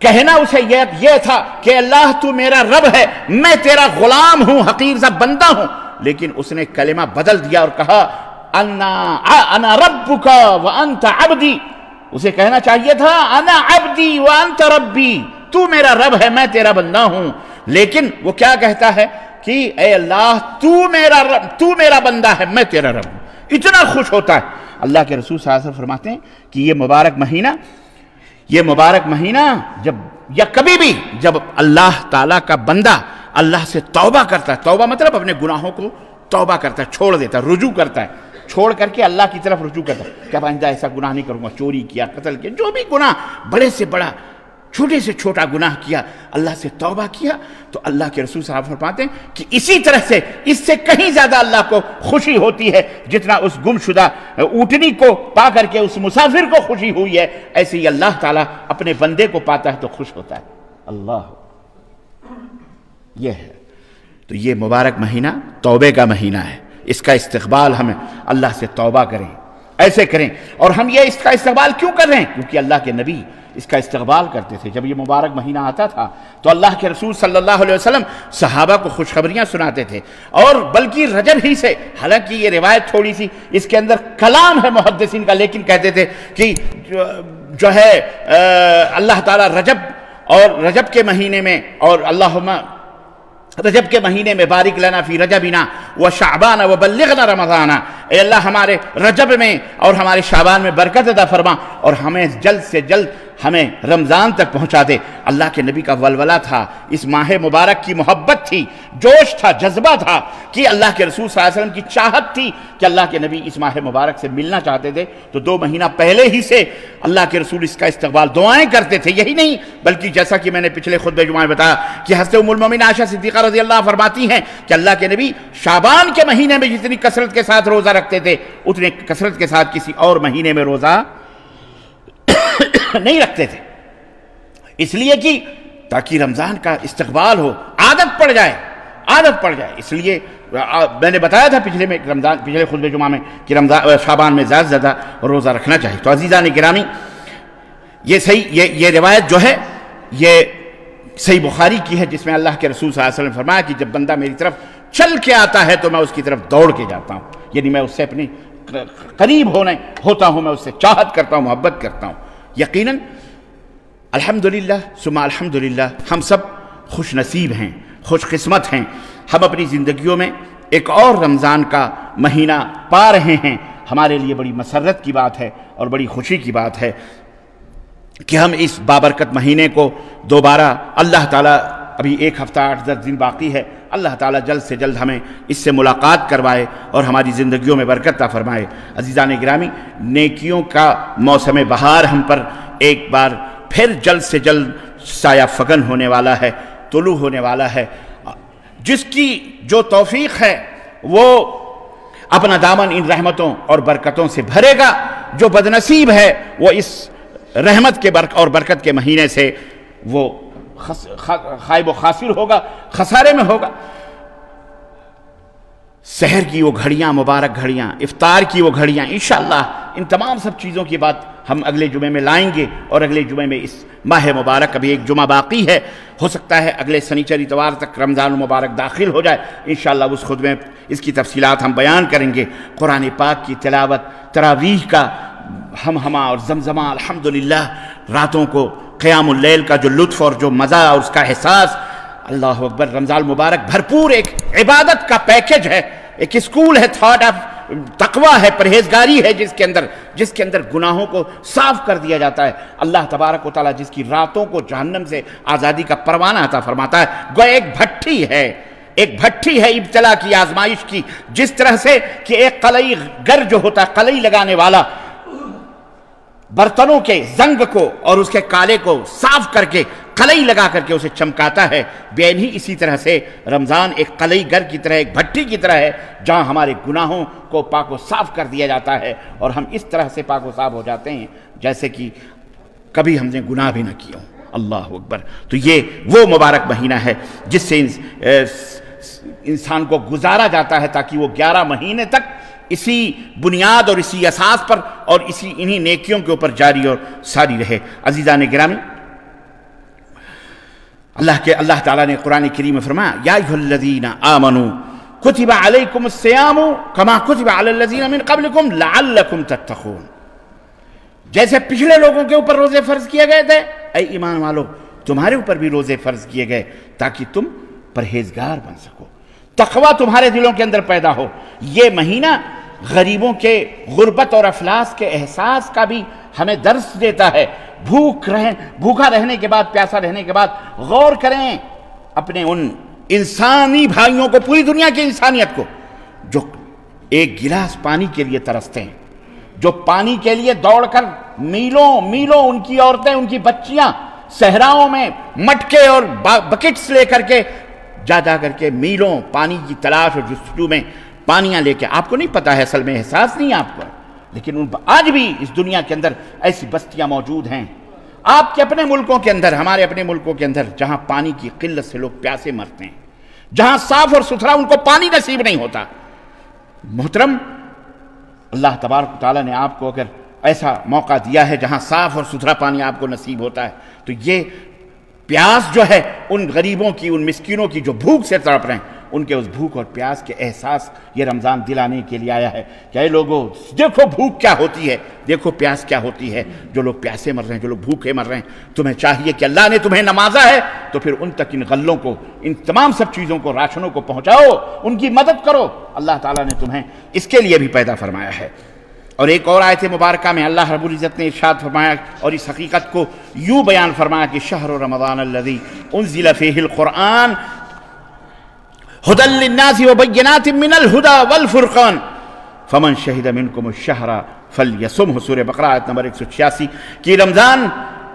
کہنا اسے یہ تھا کہ اللہ تو میرا رب ہے، میں تیرا غلام ہوں، حقیر سا بندہ ہوں، لیکن اس نے کلمہ بدل دیا اور کہا انا ربک وانت عبدی۔ اسے کہنا چاہیے تھا انا عبدی وانت ربی، تو میرا رب ہے، میں تیرا بندہ ہوں، لیکن وہ کیا کہتا ہے کہ اے اللہ تو میرا بندہ ہے، میں تیرا رب ہوں۔ اتنا خوش ہوتا ہے۔ اللہ کے رسول صلی اللہ علیہ وسلم فرماتے ہیں کہ یہ مبارک مہینہ جب یا کبھی بھی جب اللہ تعالیٰ کا بندہ اللہ سے توبہ کرتا ہے، توبہ مطلب اپنے گناہوں کو توبہ کرتا ہے، چھوڑ دیتا ہے، رجوع کرتا ہے، چھوڑ کر کے اللہ کی طرف رجوع کرتا ہے کہ اب آئندہ ایسا گناہ نہیں کروں گا، چوری کیا، قتل کیا، جو بھی گناہ، بڑے سے بڑا، چھوٹے سے چھوٹا گناہ کیا، اللہ سے توبہ کیا، تو اللہ کے رسول صاحب فرماتے ہیں کہ اسی طرح سے اس سے کہیں زیادہ اللہ کو خوشی ہوتی ہے جتنا اس گم شدہ اونٹنی کو پا کر کے اس مسافر کو خوشی ہوئی ہے، ایسے ہی اللہ تعالیٰ اپنے بندے کو پاتا ہے تو خوش ہوتا ہے۔ اللہ یہ ہے، تو یہ مبارک مہینہ توبے کا مہینہ ہے، اس کا استقبال ہمیں اللہ سے توبہ کریں، ایسے کریں۔ اور ہم یہ اس کا استقبال کیوں کر رہے ہیں؟ کیونکہ اللہ کے نبی اس کا استقبال کرتے تھے۔ جب یہ مبارک مہینہ آتا تھا تو اللہ کے رسول صلی اللہ علیہ وسلم صحابہ کو خوشخبریاں سناتے تھے، اور بلکہ رجب ہی سے، حالانکہ یہ روایت تھوڑی سی اس کے اندر کلام ہے محدثین کا، لیکن کہتے تھے کہ جو ہے اللہ تعالیٰ رجب کے مہینے میں، اور اللہم رجب کے مہینے میں بارک لنا فی رجبنا و شعبان و بلغنا رمضان، اے اللہ ہمارے رجب میں اور ہمارے شعبان میں برکت عطا فرما، اور ہمیں جلد سے جلد ہمیں رمضان تک پہنچا دے۔ اللہ کے نبی کا ولولہ تھا، اس ماہ مبارک کی محبت تھی، جوش تھا، جذبہ تھا کہ اللہ کے رسول صلی اللہ علیہ وسلم کی چاہت تھی کہ اللہ کے نبی اس ماہ مبارک سے ملنا چاہتے تھے، تو 2 مہینہ پہلے ہی سے اللہ کے رسول اس کا استقبال دعائیں کرتے تھے۔ یہی نہیں بلکہ جیسا کہ میں نے پچھلے خطبہ جمعہ میں بتایا کہ حضرت ام المومنین عائشہ صدیقہ رضی اللہ فرماتی ہیں کہ اللہ کے نبی شعبان کے مہینے میں جتنی کثرت کے ساتھ روزہ رکھتے تھے اتنے کثرت کے ساتھ کسی اور مہینے میں روزہ نہیں رکھتے تھے، اس لیے کہ تاکہ رمضان کا استقبال ہو، عادت پڑ جائے۔ اس لیے میں نے بتایا تھا پچھلے خطبہ جمعہ میں کہ شعبان میں زیادہ سے زیادہ روزہ رکھنا چاہیے۔ تو عزیزان گرامی، یہ روایت جو ہے یہ صحیح بخاری کی ہے، جس میں اللہ کے رسول صلی اللہ علیہ وسلم نے فرمایا کہ جب بندہ میری طرف چل کے آتا ہے تو میں اس کی طرف دوڑ کے جاتا ہوں، یعنی میں اس سے اپنی قریب ہوتا ہوں، میں اس سے چاہت کرتا ہوں، محبت کرتا ہوں۔ یقیناً الحمدللہ ثم الحمدللہ ہم سب خوش نصیب ہیں، خوش قسمت ہیں، ہم اپنی زندگیوں میں ایک اور رمضان کا مہینہ پا رہے ہیں۔ ہمارے لیے بڑی مسرت کی بات ہے اور بڑی خوشی کی بات ہے کہ ہم اس بابرکت مہینے کو دوبارہ اللہ تعالیٰ، ابھی 1 ہفتہ 8-10 دن باقی ہے، اللہ تعالیٰ جلد سے جلد ہمیں اس سے ملاقات کروائے اور ہماری زندگیوں میں برکت عطا فرمائے۔ عزیزان گرامی، نیکیوں کا موسم بہار ہم پر ایک بار پھر جلد سے جلد سایہ فگن ہونے والا ہے، طلوع ہونے والا ہے۔ جس کی جو توفیق ہے وہ اپنا دامن ان رحمتوں اور برکتوں سے بھرے گا، جو بدنصیب ہے وہ اس رحمت کے اور برکت کے مہینے سے وہ خائب و خاسر ہوگا، خسارے میں ہوگا۔ سحر کی وہ گھڑیاں، مبارک گھڑیاں، افطار کی وہ گھڑیاں، انشاءاللہ ان تمام سب چیزوں کی بات ہم اگلے جمعے میں لائیں گے، اور اگلے جمعے میں اس ماہ مبارک ابھی 1 جمعہ باقی ہے، ہو سکتا ہے اگلے سنیچر اتوار تک رمضان المبارک داخل ہو جائے، انشاءاللہ اس خطبے میں اس کی تفصیلات ہم بیان کریں گے۔ قرآن پاک کی تلاوت، تراویح کا ہمہمہ اور زمزمہ، الحمدللہ راتوں کو قیام اللیل کا جو لطف اور جو مزہ اور اس کا احساس، اللہ اکبر، رمضان المبارک بھرپور ایک عبادت کا پیکج ہے، ایک اسکول ہے، تھاٹ آف تقوی ہے، پرہیزگاری ہے، جس کے اندر گناہوں کو صاف کر دیا جاتا ہے۔ اللہ تبارک و تعالیٰ جس کی راتوں کو جہنم سے آزادی کا پروانہ عطا فرماتا ہے، گویا ایک بھٹی ہے ابتلا کی، آزمائش کی، جس طرح سے کہ ایک قلعی گر جو ہوتا ہے، قلعی لگانے والا برتنوں کے زنگ کو اور اس کے کالے کو صاف کر کے قلعی لگا کر کے اسے چمکاتا ہے، بین ہی اسی طرح سے رمضان ایک قلعی گر کی طرح، ایک بھٹی کی طرح ہے، جہاں ہمارے گناہوں کو پاک و صاف کر دیا جاتا ہے، اور ہم اس طرح سے پاک و صاف ہو جاتے ہیں جیسے کہ کبھی ہم نے گناہ بھی نہ کیا ہو۔ اللہ اکبر۔ تو یہ وہ مبارک مہینہ ہے جس سے انسان کو گزارا جاتا ہے تاکہ وہ 11 مہینے تک اسی بنیاد اور اسی اساس پر اور انہی نیکیوں کے اوپر جاری اور ساری رہے۔ عزیزان گرامی، اللہ تعالیٰ نے قرآن کریم میں فرمایا، یا ایھا الذین آمنوا کتب علیکم الصیام کما کتب علی الذین من قبلکم لعلکم تتقون۔ جیسے پچھلے لوگوں کے اوپر روزے فرض کیے گئے تھے، اے ایمان والو تمہارے اوپر بھی روزے فرض کیے گئے تاکہ تم پرہیزگار بن سکو، تقوی تمہارے دلوں کے اندر پیدا ہو۔ یہ مہینہ غریبوں کے غربت اور افلاس کے احساس کا بھی ہمیں درس دیتا ہے۔ بھوکا رہنے کے بعد، پیاسا رہنے کے بعد غور کریں اپنے ان انسانی بھائیوں کو، پوری دنیا کی انسانیت کو، جو ایک گلاس پانی کے لیے ترستے ہیں، جو پانی کے لیے دوڑ کر میلوں ان کی عورتیں، ان کی بچیاں صحراؤں میں مٹکے اور بکٹس لے کر کے جا کر کے میلوں پانی کی تلاش اور جستجو میں پانیاں لے کے، آپ کو نہیں پتا ہے، اصل میں احساس نہیں ہے آپ کو، لیکن آج بھی اس دنیا کے اندر ایسی بستیاں موجود ہیں، آپ کے اپنے ملکوں کے اندر، ہمارے اپنے ملکوں کے اندر، جہاں پانی کی قلت سے لوگ پیاسے مرتے ہیں، جہاں صاف اور ستھرا ان کو پانی نصیب نہیں ہوتا۔ محترم، اللہ تبارک و تعالیٰ نے آپ کو اگر ایسا موقع دیا ہے جہاں صاف اور ستھرا پانی آپ کو نصیب ہوتا ہے، تو یہ پیاس جو ہے ان غریبوں کی، ان مسکینوں کی جو بھوک سے تڑپ رہے ہیں، ان کے اس بھوک اور پیاس کے احساس یہ رمضان دلانے کے لیے آیا ہے کہ اے لوگوں، دیکھو بھوک کیا ہوتی ہے، دیکھو پیاس کیا ہوتی ہے، جو لوگ پیاسے مر رہے ہیں، جو لوگ بھوکے مر رہے ہیں، تمہیں چاہیے کہ اللہ نے تمہیں نوازا ہے تو پھر ان تک ان غلوں کو، ان تمام سب چیزوں کو، راشنوں کو پہنچاؤ، ان کی مدد کرو۔ اللہ تعالیٰ نے تمہیں اس کے لیے بھی پیدا فرمایا ہے۔ اور ایک اور آیت مبارکہ میں اللہ رب العزت نے ارشاد فرمایا اور اس حقیقت کو یوں بیان فرمایا کہ شہر رمضان الذی انزل فیہ القرآن ہدی للناس وبینات من الہدی والفرقان فمن شہد منکم الشہر فلیصمہ، سورہ بقرہ آیت نمبر 186، کہ رمضان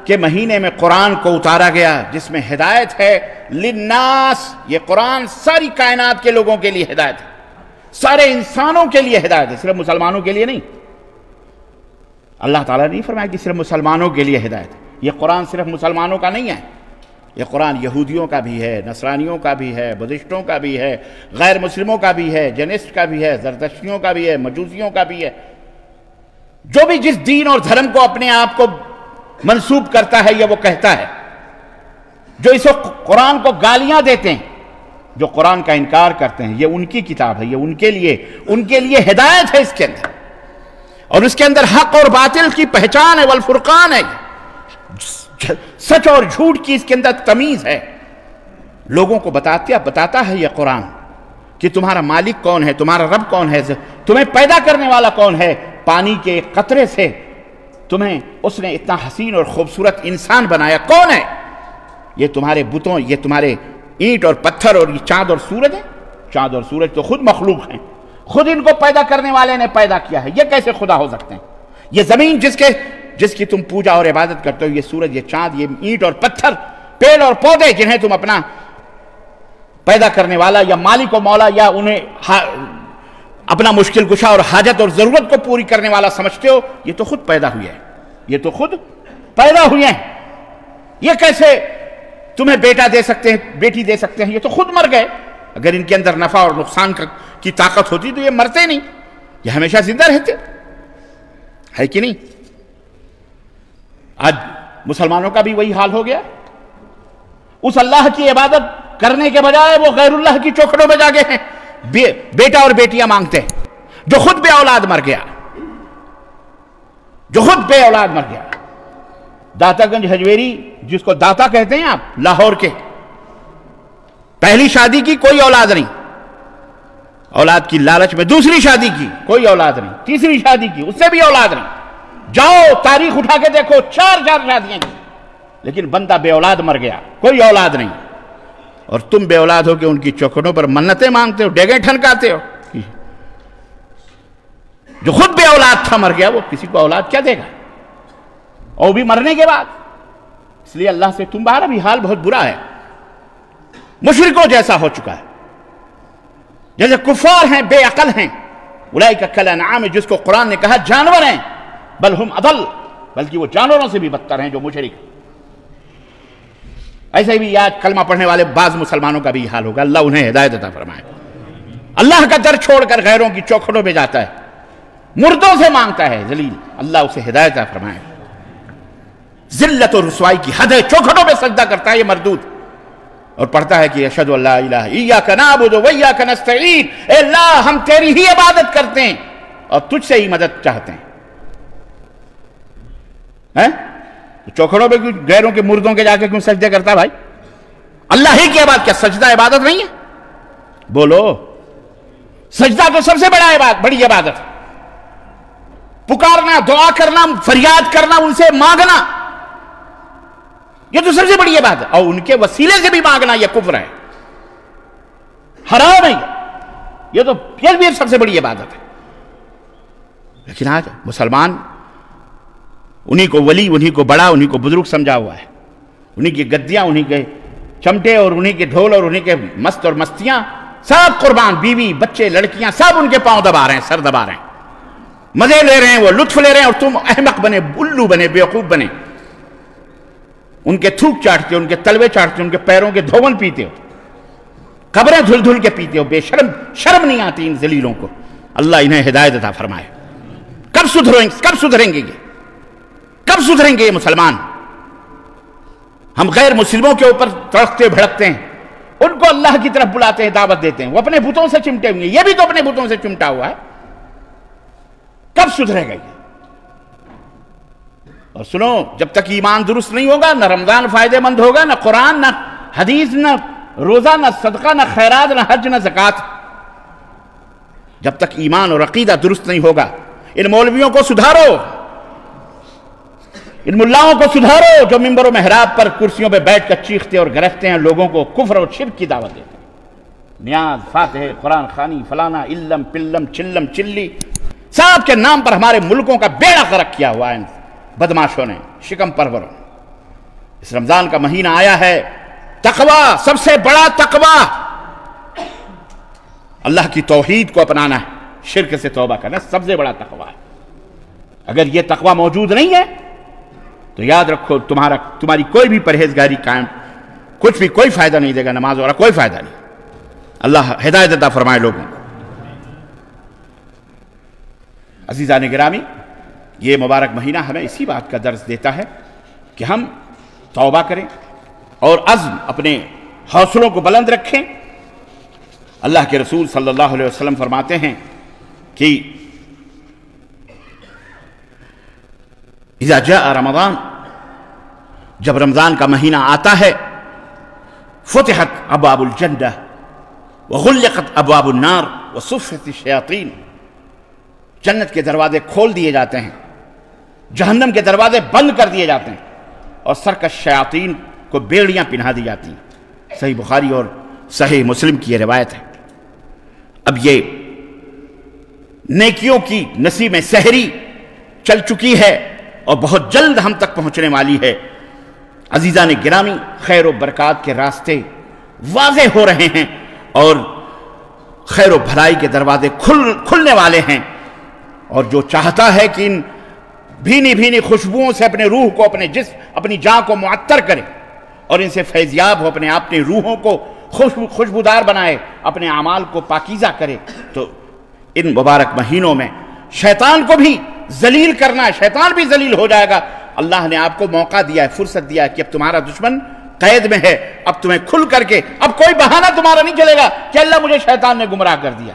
کے مہینے میں قرآن کو اتارا گیا جس میں ہدایت ہے للناس، یہ قرآن ساری کائنات کے لوگوں کے لیے ہدایت ہے، سارے انسانوں کے لیے ہدایت ہے، صرف مسلمانوں کے لیے نہیں۔ اللہ تعالیٰ نے نہیں فرمایا کہ صرف مسلمانوں کے لیے ہدایت ہے، یہ قرآن صرف مسلمانوں کا نہیں ہے، یہ قرآن یہودیوں کا بھی ہے، نصرانیوں کا بھی ہے، بدھسٹوں کا بھی ہے، غیر مسلموں کا بھی ہے، جینسٹ کا بھی ہے، زرتشتیوں کا بھی ہے، مجوسیوں کا بھی ہے، جو بھی جس دین اور دھرم کو اپنے آپ کو منسوب کرتا ہے یا وہ کہتا ہے، جو اس قرآن کو گالیاں دیتے ہیں، جو قرآن کا انکار کرتے ہیں، یہ ان کی کتاب ہے، یہ ان کے لیے ہدایت ہے اس کے اندر، اور اس کے اندر حق اور باطل کی پہچان ہے، والفرقان ہے، سچ اور جھوٹ کی اس کے اندر تمیز ہے، لوگوں کو بتاتا ہے یہ قرآن کہ تمہارا مالک کون ہے، تمہارا رب کون ہے، تمہیں پیدا کرنے والا کون ہے، پانی کے ایک قطرے سے تمہیں اس نے اتنا حسین اور خوبصورت انسان بنایا، کون ہے؟ یہ تمہارے بتوں، یہ تمہارے اینٹ اور پتھر اور یہ چاند اور سورج ہیں، چاند اور سورج تو خود مخلوق ہیں، خود ان کو پیدا کرنے والے نے پیدا کیا ہے، یہ کیسے خدا ہو سکتے ہیں؟ یہ زمین جس کی تم پوجا اور عبادت کرتے ہو، یہ سورج، یہ چاند، یہ اینٹ اور پتھر، پیڑ اور پودے جنہیں تم اپنا پیدا کرنے والا یا مالک و مولا یا انہیں اپنا مشکل کشا اور حاجت اور ضرورت کو پوری کرنے والا سمجھتے ہو، یہ تو خود پیدا ہوئے ہیں، یہ تو خود پیدا ہوئے ہیں، یہ کیسے تمہیں بیٹا دے سکتے ہیں، بیٹی دے سکتے ہیں؟ یہ تو خود مر گئے، اگر ان کے اندر نفع اور نقصان کی طاقت ہوتی تو یہ مرتے نہیں، یہ ہمیشہ زندہ رہتے، ہے کہ نہیں؟ آج مسلمانوں کا بھی وہی حال ہو گیا، اس اللہ کی عبادت کرنے کے بجائے وہ غیر اللہ کی چوکھٹوں میں جا گئے ہیں، بیٹا اور بیٹیاں مانگتے ہیں، جو خود بے اولاد مر گیا، جو خود بے اولاد مر گیا۔ داتا گنج ہجویری، جس کو داتا کہتے ہیں آپ، لاہور کے، پہلی شادی کی کوئی اولاد نہیں، اولاد کی لالچ میں دوسری شادی کی، کوئی اولاد نہیں، تیسری شادی کی، اس سے بھی اولاد نہیں، جاؤ تاریخ اٹھا کے دیکھو، 4 شادیاں کی، لیکن بندہ بے اولاد مر گیا، کوئی اولاد نہیں، اور تم بے اولاد ہو کہ ان کی چوکھٹوں پر منتیں مانگتے ہو، ڈیگیں ٹھنکاتے ہو۔ جو خود بے اولاد تھا مر گیا، وہ کسی کو اولاد کیا دے گا، اور بھی مرنے کے بعد۔ اس لیے اللہ سے تمہارا بھی حال بہت برا ہے، مشرکوں جیسا ہو چکا ہے، جیسے کفار ہیں، بے عقل ہیں، اولئک کالانعام، جس کو قرآن نے کہا جانور ہیں، بل ہم اضل، بلکہ وہ جانوروں سے بھی بدتر ہیں جو مشرک ہیں۔ ایسے ہی بھی آج کلمہ پڑھنے والے بعض مسلمانوں کا بھی حال ہوگا، اللہ انہیں ہدایت عطا فرمائے۔ اللہ کا در چھوڑ کر غیروں کی چوکھٹوں پہ جاتا ہے، مردوں سے مانگتا ہے ذلیل، اللہ اسے ہدایت عطا فرمائے۔ ذلت اور رسوائی کی حد ہے، چوکھٹوں پہ سجدہ کرتا ہے یہ مردود، اور پڑھتا ہے کہ اشہد ان لا الہ ایاک نعبد و ایاک نستعین، اے اللہ ہم تیری ہی عبادت کرتے ہیں اور تجھ سے ہی مدد چاہتے ہیں۔ چوکھڑوں پہ غیروں کے مردوں کے جا کے کیوں سجدے کرتا بھائی؟ اللہ ہی کی عبادت، کیا سجدہ عبادت نہیں ہے؟ بولو، سجدہ تو سب سے بڑی عبادت ہے، پکارنا، دعا کرنا، فریاد کرنا، ان سے مانگنا، یہ تو سب سے بڑی عبادت ہے، اور ان کے وسیلے سے بھی مانگنا یہ کفر ہے، حرام ہے، یہ تو پھر بھی سب سے بڑی عبادت ہے۔ لیکن آج مسلمان انہی کو ولی، انہی کو بڑا، انہی کو بزرگ سمجھا ہوا ہے، انہی کی گدیاں، انہی کے چمٹے اور انہی کے ڈھول اور انہی کے مست اور مستیاں سب قربان، بیوی بچے لڑکیاں سب ان کے پاؤں دبا رہے ہیں، سر دبا رہے ہیں، مزے لے رہے ہیں، وہ لطف لے رہے ہیں، اور تم احمق بنے، الو بنے، بیوقوف بنے، ان کے تھوک چاٹتے ہو، ان کے تلوے چاٹتے ہو، ان کے پیروں کے دھول پیتے ہو، قبریں دھل دھل کے پیتے ہو، بے شرم نہیں آتی ان ذلیلوں کو۔ اللہ انہیں ہدایت عطا فرمائے۔ کب سدھریں گے یہ؟ کب سدھریں گے یہ مسلمان؟ ہم غیر مسلموں کے اوپر تڑکتے بھڑکتے ہیں، ان کو اللہ کی طرف بلاتے ہیں، دعوت دیتے ہیں، وہ اپنے بتوں سے چمٹے ہوئے ہیں، یہ بھی تو اپنے بتوں سے چمٹا ہوا ہے۔ کب سدھرے گا یہ؟ اور سنو، جب تک ایمان درست نہیں ہوگا، نہ رمضان فائدہ مند ہوگا، نہ قرآن، نہ حدیث، نہ روزہ، نہ صدقہ، نہ خیرات، نہ حج، نہ زکوٰۃ۔ جب تک ایمان اور عقیدہ درست نہیں ہوگا، ان مولویوں کو سدھارو، ان ملاؤں کو سدھارو جو منبر و محراب پر کرسیوں پہ بیٹھ کر چیختے اور گرجتے ہیں، لوگوں کو کفر اور شرک کی دعوت دیتے ہیں۔ نیاز، فاتح، قرآن خوانی، فلانا، علم، پلم، چلم، چلی، سب کے نام پر ہمارے ملکوں کا بیڑا غرق کیا ہوا ہے ان بدماشوں نے، شکم پروروں۔ اس رمضان کا مہینہ آیا ہے، تقوی، سب سے بڑا تقوی اللہ کی توحید کو اپنانا ہے، شرک سے توبہ کرنا سب سے بڑا تقوی ہے۔ اگر یہ تقوی موجود نہیں ہے تو یاد رکھو تمہاری کوئی بھی پرہیزگاری قائم کچھ بھی کوئی فائدہ نہیں دے گا، نماز اور کوئی فائدہ نہیں۔ اللہ ہدایت عطا فرمائے لوگوں کو۔ عزیزان گرامی، یہ مبارک مہینہ ہمیں اسی بات کا درس دیتا ہے کہ ہم توبہ کریں اور عزم اپنے حوصلوں کو بلند رکھیں۔ اللہ کے رسول صلی اللہ علیہ وسلم فرماتے ہیں کہ اذا جاء رمضان، جب رمضان کا مہینہ آتا ہے، فتحت ابواب الجنہ وغلقت ابواب النار وصفت الشیاطین، جنت کے دروازے کھول دیے جاتے ہیں، جہنم کے دروازے بند کر دیے جاتے ہیں، اور سرکش شیاطین کو بیڑیاں پہنا دی جاتی ہیں۔ صحیح بخاری اور صحیح مسلم کی یہ روایت ہے۔ اب یہ نیکیوں کی نسیم سحری چل چکی ہے اور بہت جلد ہم تک پہنچنے والی ہے۔ عزیزان گرامی، خیر و برکات کے راستے واضح ہو رہے ہیں اور خیر و بھلائی کے دروازے کھلنے والے ہیں، اور جو چاہتا ہے کہ ان بھینی بھینی خوشبوؤں سے اپنے روح کو، اپنے جسم، اپنی جان کو معطر کرے اور ان سے فیضیاب ہو، اپنی روحوں کو خوشبودار بنائے، اپنے اعمال کو پاکیزہ کرے، تو ان مبارک مہینوں میں شیطان کو بھی ذلیل کرنا ہے۔ شیطان بھی ذلیل ہو جائے گا۔ اللہ نے آپ کو موقع دیا ہے، فرصت دیا ہے کہ اب تمہارا دشمن قید میں ہے، اب تمہیں کھل کر کے، اب کوئی بہانہ تمہارا نہیں چلے گا کہ اللہ مجھے شیطان نے گمراہ کر دیا۔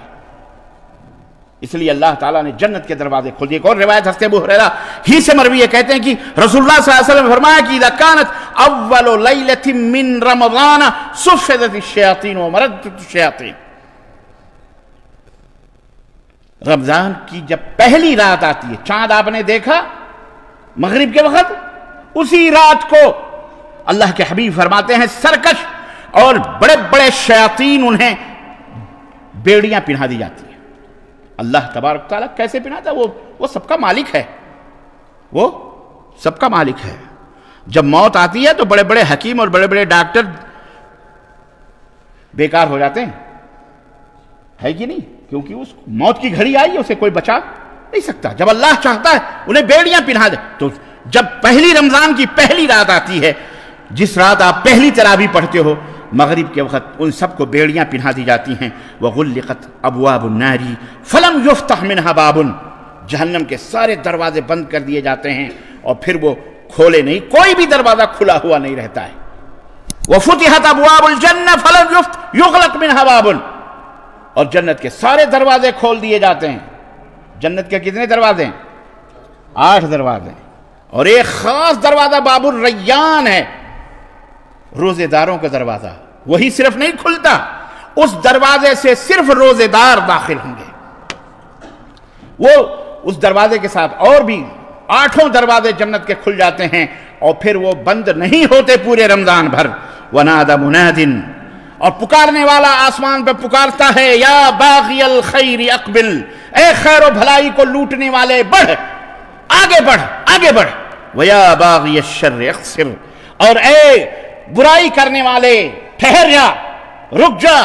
اس لیے اللہ تعالیٰ نے جنت کے دروازے کھول دیے۔ ایک اور روایت حضرت ابو ہریرہ ہی سے مروی ہے، کہتے ہیں کہ رسول اللہ صلی اللہ علیہ وسلم نے فرمایا کہ اذا كانت اول لیلۃ من رمضان صفدت الشیاطین ومردت الشیاطین، رمضان کی جب پہلی رات آتی ہے، چاند آپ نے دیکھا مغرب کے وقت، اسی رات کو اللہ کے حبیب فرماتے ہیں سرکش اور بڑے بڑے شیاطین انہیں بیڑیاں پہنا دی جاتی ہیں۔ اللہ تبارک تعالیٰ کیسے پہناتا ہے؟ وہ سب کا مالک ہے، وہ سب کا مالک ہے۔ جب موت آتی ہے تو بڑے بڑے حکیم اور بڑے بڑے ڈاکٹر بیکار ہو جاتے ہیں، ہے کہ نہیں؟ کیونکہ اس موت کی گھڑی آئی، اسے کوئی بچا نہیں سکتا۔ جب اللہ چاہتا ہے انہیں بیڑیاں پہنا دے۔ تو جب پہلی رمضان کی پہلی رات آتی ہے، جس رات آپ پہلی تراویح پڑھتے ہو، مغرب کے وقت ان سب کو بیڑیاں پہنا دی جاتی ہیں۔ وَغُلِّقَتْ أَبْوَابُ النَّارِ فَلَمْ يُفْتَحْ مِنْهَا بَابٌ، جہنم کے سارے دروازے بند کر دیے جاتے ہیں اور پھر وہ کھولے نہیں، کوئی بھی دروازہ کھلا ہوا نہیں رہتا ہے۔ وَفُتِحَتْ أَبْوَابُ الْجَنَّةِ فَلَمْ يُغْلَقْ مِنْهَا بَابٌ، اور جنت کے سارے دروازے کھول دیے جاتے ہیں۔ جنت کے کتنے دروازے ہیں؟ 8 دروازے ہیں، اور ایک خاص دروازہ باب الریان ہے، روزے داروں کا دروازہ، وہی صرف نہیں کھلتا، اس دروازے سے صرف روزے دار داخل ہوں گے۔ وہ اس دروازے کے ساتھ اور بھی 8 دروازے جنت کے کھل جاتے ہیں، اور پھر وہ بند نہیں ہوتے پورے رمضان بھر۔ وَنَادَ مُنَادٍ، اور پکارنے والا آسمان پہ پکارتا ہے، یا باغی الخیر اقبل، اے خیر و بھلائی کو لوٹنے والے بڑھ، آگے بڑھ، آگے بڑھ۔ وَيَا بَاغِيَ الشَّرِّ اقْصِرْ، اور اے برائی کرنے والے ٹھہر جا، رک جا،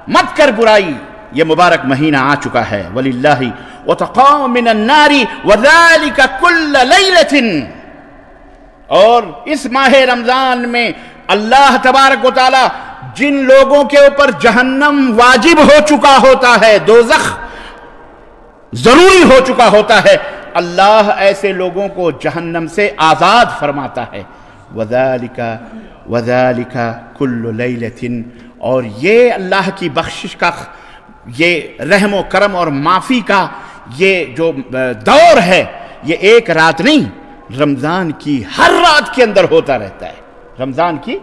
مت کر برائی۔ یہ مبارک مہینہ آ چکا ہے۔ وَلِلَّهِ وَتَقَاءُ مِنَ النَّارِ وَذَلِكَ كُلَّ لَيْلَةٍ، اور اس ماہ رمضان میں اللہ تبارک و تعالی جن لوگوں کے اوپر جہنم واجب ہو چکا ہوتا ہے، دوزخ ضروری ہو چکا ہوتا ہے، اللہ ایسے لوگوں کو جہنم سے آزاد فرماتا ہے۔ وَذَلِكَ كُلُّ لَيْلَةٍ، اور یہ اللہ کی بخشش کا، یہ رحم و کرم اور معافی کا یہ جو دور ہے، یہ ایک رات نہیں، رمضان کی ہر رات کے اندر ہوتا رہتا ہے۔ رمضان کی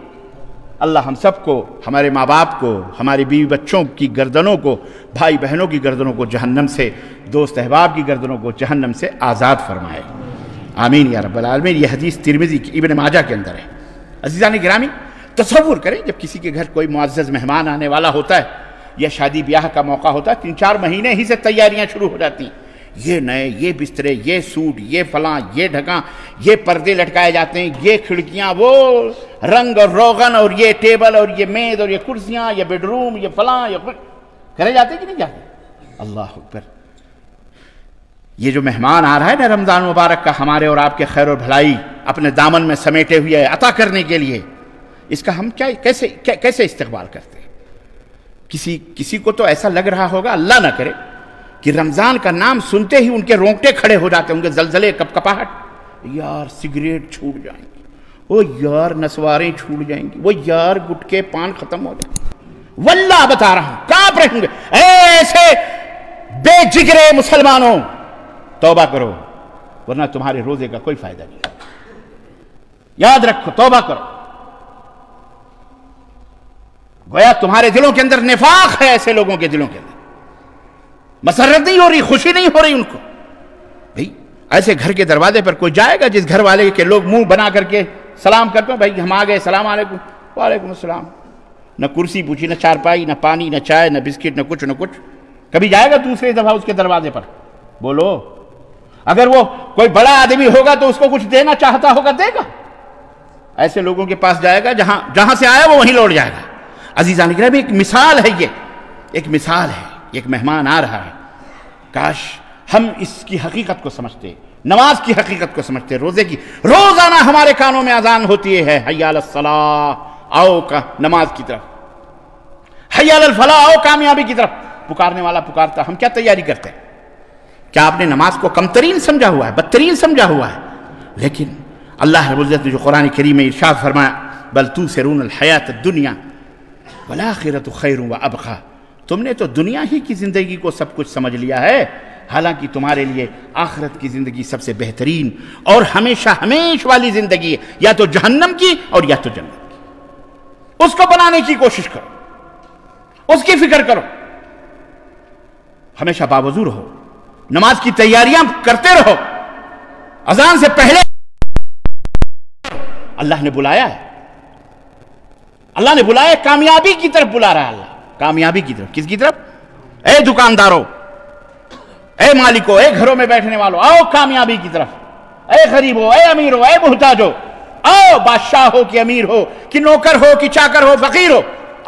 اللہ ہم سب کو، ہمارے ماں باپ کو، ہمارے بیوی بچوں کی گردنوں کو، بھائی بہنوں کی گردنوں کو جہنم سے، دوست احباب کی گردنوں کو جہنم سے آزاد فرمائے، آمین یا رب العالمین۔ یہ حدیث ترمذی کی ابن ماجہ کے اندر ہے۔ عزیزان گرامی، تصور کریں جب کسی کے گھر کوئی معزز مہمان آنے والا ہوتا ہے یا شادی بیاہ کا موقع ہوتا ہے، 3-4 مہینے ہی سے تیاریاں شروع ہو جاتی ہیں، یہ نئے، یہ بسترے، یہ سوٹ، یہ فلاں، یہ ڈھکاں، یہ پردے لٹکائے جاتے ہیں، یہ کھڑکیاں، وہ رنگ اور روغن، اور یہ ٹیبل اور یہ میز اور یہ کرسیاں، یہ بیڈ روم، یہ فلاں، یہ کرے جاتے کہ نہیں جاتے؟ اللہ اکبر۔ یہ جو مہمان آ رہا ہے نا رمضان مبارک کا، ہمارے اور آپ کے خیر و بھلائی اپنے دامن میں سمیٹے ہوئے عطا کرنے کے لیے، اس کا ہم کیسے استقبال کرتے ہیں؟ کسی کو تو ایسا لگ رہا ہوگا، اللہ نہ کرے، کہ رمضان کا نام سنتے ہی ان کے رونگٹے کھڑے ہو جاتے ہیں، ان کے زلزلے، کپکپاہٹ، یار سگریٹ چھوٹ جائیں گی، وہ یار نسواریں چھوٹ جائیں گی، وہ یار گٹکے پان ختم ہو جائیں گے، واللہ بتا رہا ہوں کانپ رہیں گے۔ ایسے بے جگرے مسلمانوں، توبہ کرو ورنہ تمہارے روزے کا کوئی فائدہ نہیں، یاد رکھو، توبہ کرو۔ گویا تمہارے دلوں کے اندر نفاق ہے، ایسے لوگوں کے دلوں کے اندر مسرت نہیں ہو رہی، خوشی نہیں ہو رہی ان کو۔ بھئی ایسے گھر کے دروازے پر کوئی جائے گا جس گھر والے کے لوگ منہ بنا کر کے سلام کرتے ہیں، بھائی ہم آ گئے، السلام علیکم، وعلیکم السلام، نہ کرسی پوچھی، نہ چارپائی، نہ پانی، نہ چائے، نہ بسکٹ، نہ کچھ، کبھی جائے گا دوسرے دفعہ اس کے دروازے پر؟ بولو، اگر وہ کوئی بڑا آدمی ہوگا تو اس کو کچھ دینا چاہتا ہوگا، دے گا؟ ایسے لوگوں کے پاس جائے گا جہاں سے آیا وہ وہیں لوٹ جائے گا۔ عزیزان گرامی، ایک مثال ہے، یہ ایک مثال ہے، ایک مہمان آ رہا ہے، کاش ہم اس کی حقیقت کو سمجھتے، نماز کی حقیقت کو سمجھتے، روزے کی۔ روزانہ ہمارے کانوں میں اذان ہوتی ہے، حی علی الصلاۃ، آؤ نماز کی طرف، حی علی الفلاح، آؤ کامیابی کی طرف، پکارنے والا پکارتا۔ ہم کیا تیاری کرتے ہیں؟ کیا آپ نے نماز کو کم ترین سمجھا ہوا ہے، بدترین سمجھا ہوا ہے؟ لیکن اللہ رب العزت نے جو قرآن کریم میں ارشاد فرمایا، بل تؤثرون الحیاۃ الدنیا والآخرۃ خیر وابقیٰ، تم نے تو دنیا ہی کی زندگی کو سب کچھ سمجھ لیا ہے، حالانکہ تمہارے لیے آخرت کی زندگی سب سے بہترین اور ہمیشہ والی زندگی ہے، یا تو جہنم کی اور یا تو جنت کی۔ اس کو بنانے کی کوشش کرو، اس کی فکر کرو، ہمیشہ باوضو رہو، نماز کی تیاریاں کرتے رہو، اذان سے پہلے اللہ نے بلایا ہے، اللہ نے بلایا، کامیابی کی طرف بلا رہا ہے اللہ، کامیابی کی طرف۔ کس کی طرف؟ اے دکانداروں، اے مالکوں، اے گھروں میں بیٹھنے والوں، آؤ کامیابی کی طرف، اے غریبوں، اے امیروں، اے محتاجوں، آؤ، بادشاہ ہو کہ امیر ہو کہ نوکر ہو کہ چاکر ہو، فقیر ہو،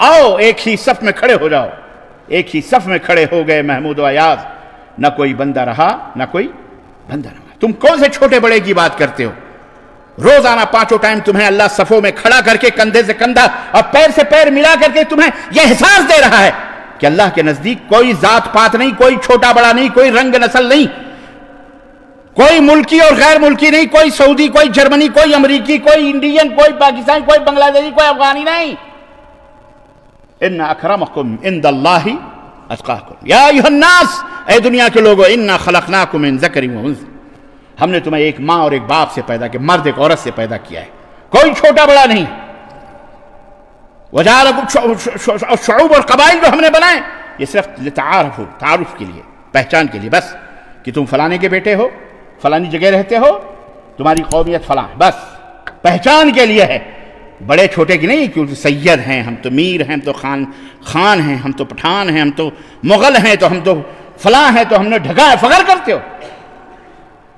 آؤ ایک ہی صف میں کھڑے ہو جاؤ۔ ایک ہی صف میں کھڑے ہو گئے محمود و ایاز، نہ کوئی بندہ رہا نہ کوئی بندہ رہا۔ تم کون سے چھوٹے بڑے کی بات کرتے ہو؟ روزانہ 5 ٹائم تمہیں اللہ صفوں میں کھڑا کر کے کندھے سے کندھا اور پیر سے پیر ملا کر کے تمہیں یہ احساس دے رہا ہے کہ اللہ کے نزدیک کوئی ذات پات نہیں، کوئی چھوٹا بڑا نہیں، کوئی رنگ نسل نہیں، کوئی ملکی اور غیر ملکی نہیں، کوئی سعودی، کوئی جرمنی، کوئی امریکی، کوئی انڈین، کوئی پاکستانی، کوئی بنگلہ دیشی، کوئی افغانی نہیں۔ ان اکرمکم عند اللہ اتقاکم یا ایھا الناس، اے دنیا کے لوگوں، انا خلقناکم من ذکر و انثى، ہم نے تمہیں ایک ماں اور ایک باپ سے پیدا کیا، مرد ایک عورت سے پیدا کیا ہے، کوئی چھوٹا بڑا نہیں۔ وجعلکم شعوب اور قبائل جو ہم نے بنائے، یہ صرف لتعارفوا، تعارف کے لیے، پہچان کے لیے، بس کہ تم فلانے کے بیٹے ہو، فلانی جگہ رہتے ہو، تمہاری قومیت فلاں، بس پہچان کے لیے ہے، بڑے چھوٹے کی نہیں، کیونکہ سید ہیں، ہم تو میر ہیں، ہم تو خان ہیں، ہم تو پٹھان ہیں، ہم تو مغل ہیں، تو ہم تو فلاں ہیں، تو ہم نے ڈھکا ہے، فخر کرتے ہو۔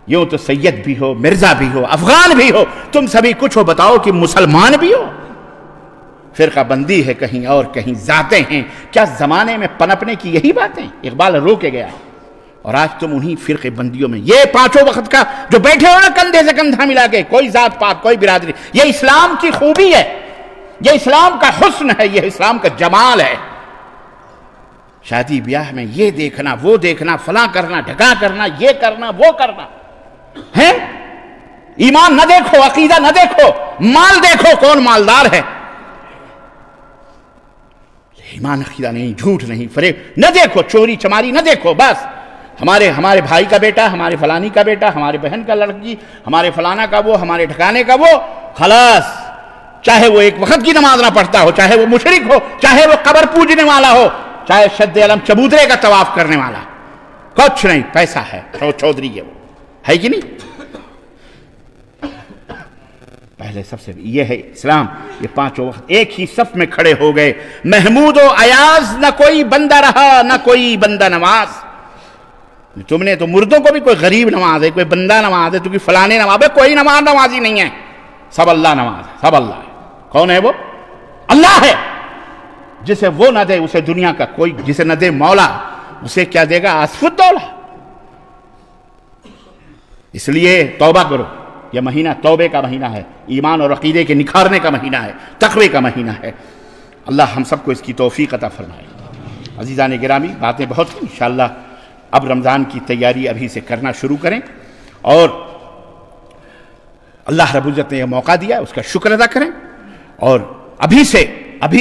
یوں تو سید بھی ہو، مرزا بھی ہو، افغان بھی ہو، تم سبھی کچھ ہو، بتاؤ کہ مسلمان بھی ہو؟ فرقہ بندی ہے کہیں اور کہیں ذاتیں ہیں، کیا زمانے میں پنپنے کی یہی باتیں؟ اقبال رو کے گیا ہے، اور آج تم انہی فرقے بندیوں میں، یہ 5 وقت کا جو بیٹھے ہو نا کندھے سے کندھا ملا کے، کوئی ذات پات، کوئی برادری، یہ اسلام کی خوبی ہے، یہ اسلام کا حسن ہے، یہ اسلام کا جمال ہے۔ شادی بیاہ میں یہ دیکھنا، وہ دیکھنا، فلاں کرنا، ڈھکا کرنا، یہ کرنا، وہ کرنا ہے، ایمان نہ دیکھو، عقیدہ نہ دیکھو، مال دیکھو کون مالدار ہے، ایمان عقیدہ نہیں، جھوٹ نہیں، فریب نہ دیکھو، چوری چماری نہ دیکھو، بس ہمارے بھائی کا بیٹا، ہمارے فلانی کا بیٹا، ہمارے بہن کا لڑکی، ہمارے فلانا کا وہ، ہمارے ٹھکانے کا وہ، خلاص چاہے وہ ایک وقت کی نماز نہ پڑھتا ہو، چاہے وہ مشرک ہو، چاہے وہ قبر پوجنے والا ہو، چاہے شد علم چبوترے کا طواف کرنے والا، کچھ نہیں، پیسہ ہے، چودھری ہے، وہ ہے کہ نہیں؟ پہلے سب سے یہ ہے اسلام، یہ پانچوں وقت ایک ہی صف میں کھڑے ہو گئے، محمود و ایاز، نہ کوئی بندہ رہا نہ کوئی بندہ نواز۔ تم نے تو مردوں کو بھی کوئی غریب نواز ہے، کوئی بندہ نواز ہے، تو کوئی فلانے نواز ہے، کوئی نواز نوازی نہیں ہے، سب اللہ نواز ہے، سب اللہ ہے۔ کون ہے وہ؟ اللہ ہے۔ جسے وہ نہ دے اسے دنیا کا کوئی، جسے نہ دے مولا اسے کیا دے گا؟ آصف الدولہ۔ اس لیے توبہ کرو، یہ مہینہ توبے کا مہینہ ہے، ایمان اور عقیدے کے نکھارنے کا مہینہ ہے، تقوی کا مہینہ ہے۔ اللہ ہم سب کو اس کی توفیق عطا فرمائے۔ عزیزان گرامی، باتیں بہت ہیں، انشاءاللہ اب رمضان کی تیاری ابھی سے کرنا شروع کریں، اور اللہ رب العزت نے یہ موقع دیا اس کا شکر ادا کریں، اور ابھی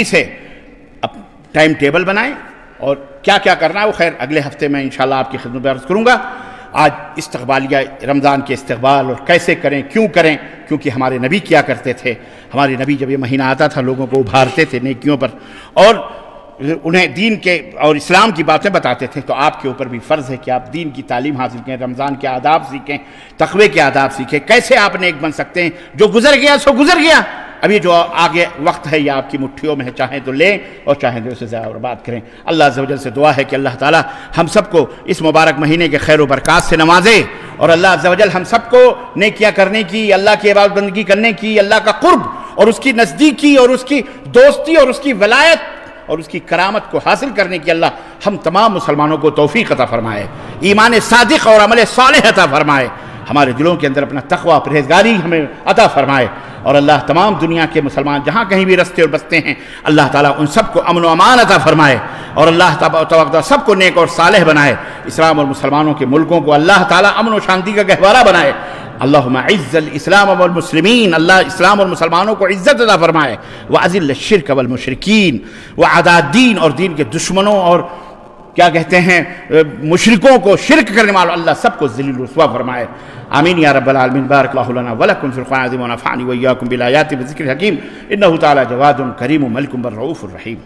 سے ٹائم ٹیبل بنائیں، اور کیا کیا کرنا ہے وہ خیر اگلے ہفتے میں انشاءاللہ آپ کی خدمت میں عرض کروں گا۔ آج استقبالیہ رمضان کے استقبال اور کیسے کریں، کیوں کریں، کیونکہ ہمارے نبی کیا کرتے تھے۔ ہمارے نبی جب یہ مہینہ آتا تھا لوگوں کو ابھارتے تھے نیکیوں پر، اور انہیں دین کے اور اسلام کی باتیں بتاتے تھے۔ تو آپ کے اوپر بھی فرض ہے کہ آپ دین کی تعلیم حاصل کریں، رمضان کے آداب سیکھیں، تقوی کے آداب سیکھیں، کیسے آپ نیک بن سکتے ہیں۔ جو گزر گیا سو گزر گیا، ابھی جو آگے وقت ہے یہ آپ کی مٹھیوں میں ہے، چاہیں تو لیں اور چاہیں تو اسے ضائع برباد کریں۔ اللہ عز و جل سے دعا ہے کہ اللہ تعالی ہم سب کو اس مبارک مہینے کے خیر و برکات سے نوازے، اور اللہ عز و جل ہم سب کو نیکیاں کرنے کی، اللہ کی عبادت بندگی کرنے کی، اللہ کا قرب اور اس کی نزدیکی اور اس کی دوستی اور اس کی ولایت اور اس کی کرامت کو حاصل کرنے کی اللہ ہم تمام مسلمانوں کو توفیق عطا فرمائے، ایمان صادق اور عمل صالح عطا فرمائے، ہمارے دلوں کے اندر اپنا تقوی پرہیزگاری ہمیں عطا فرمائے، اور اللہ تمام دنیا کے مسلمان جہاں کہیں بھی رستے اور بستے ہیں اللہ تعالیٰ ان سب کو امن و امان عطا فرمائے، اور اللہ تعالیٰ سب کو نیک اور صالح بنائے، اسلام اور مسلمانوں کے ملکوں کو اللہ تعالیٰ امن و شانتی کا گہوارہ بنائے۔ اللہم اعز الاسلام والمسلمین، اللہ اسلام اور مسلمانوں کو عزت عطا فرمائے، واذل الشرک والمشرکین واعداء الدین، اور دین کے دشمنوں اور کیا کہتے ہیں مشرکوں کو، شرک کرنے والوں، اللہ سب کو ذلیل و رسوا فرمائے۔ آمین یا رب العالمین۔ بارک اللہ لنا ولکم فی القرآن العظیم ونفعنی وإیاکم بالآیات والذکر الحکیم، انہ تعالی جواد کریم ملک بر رؤوف الرحیم۔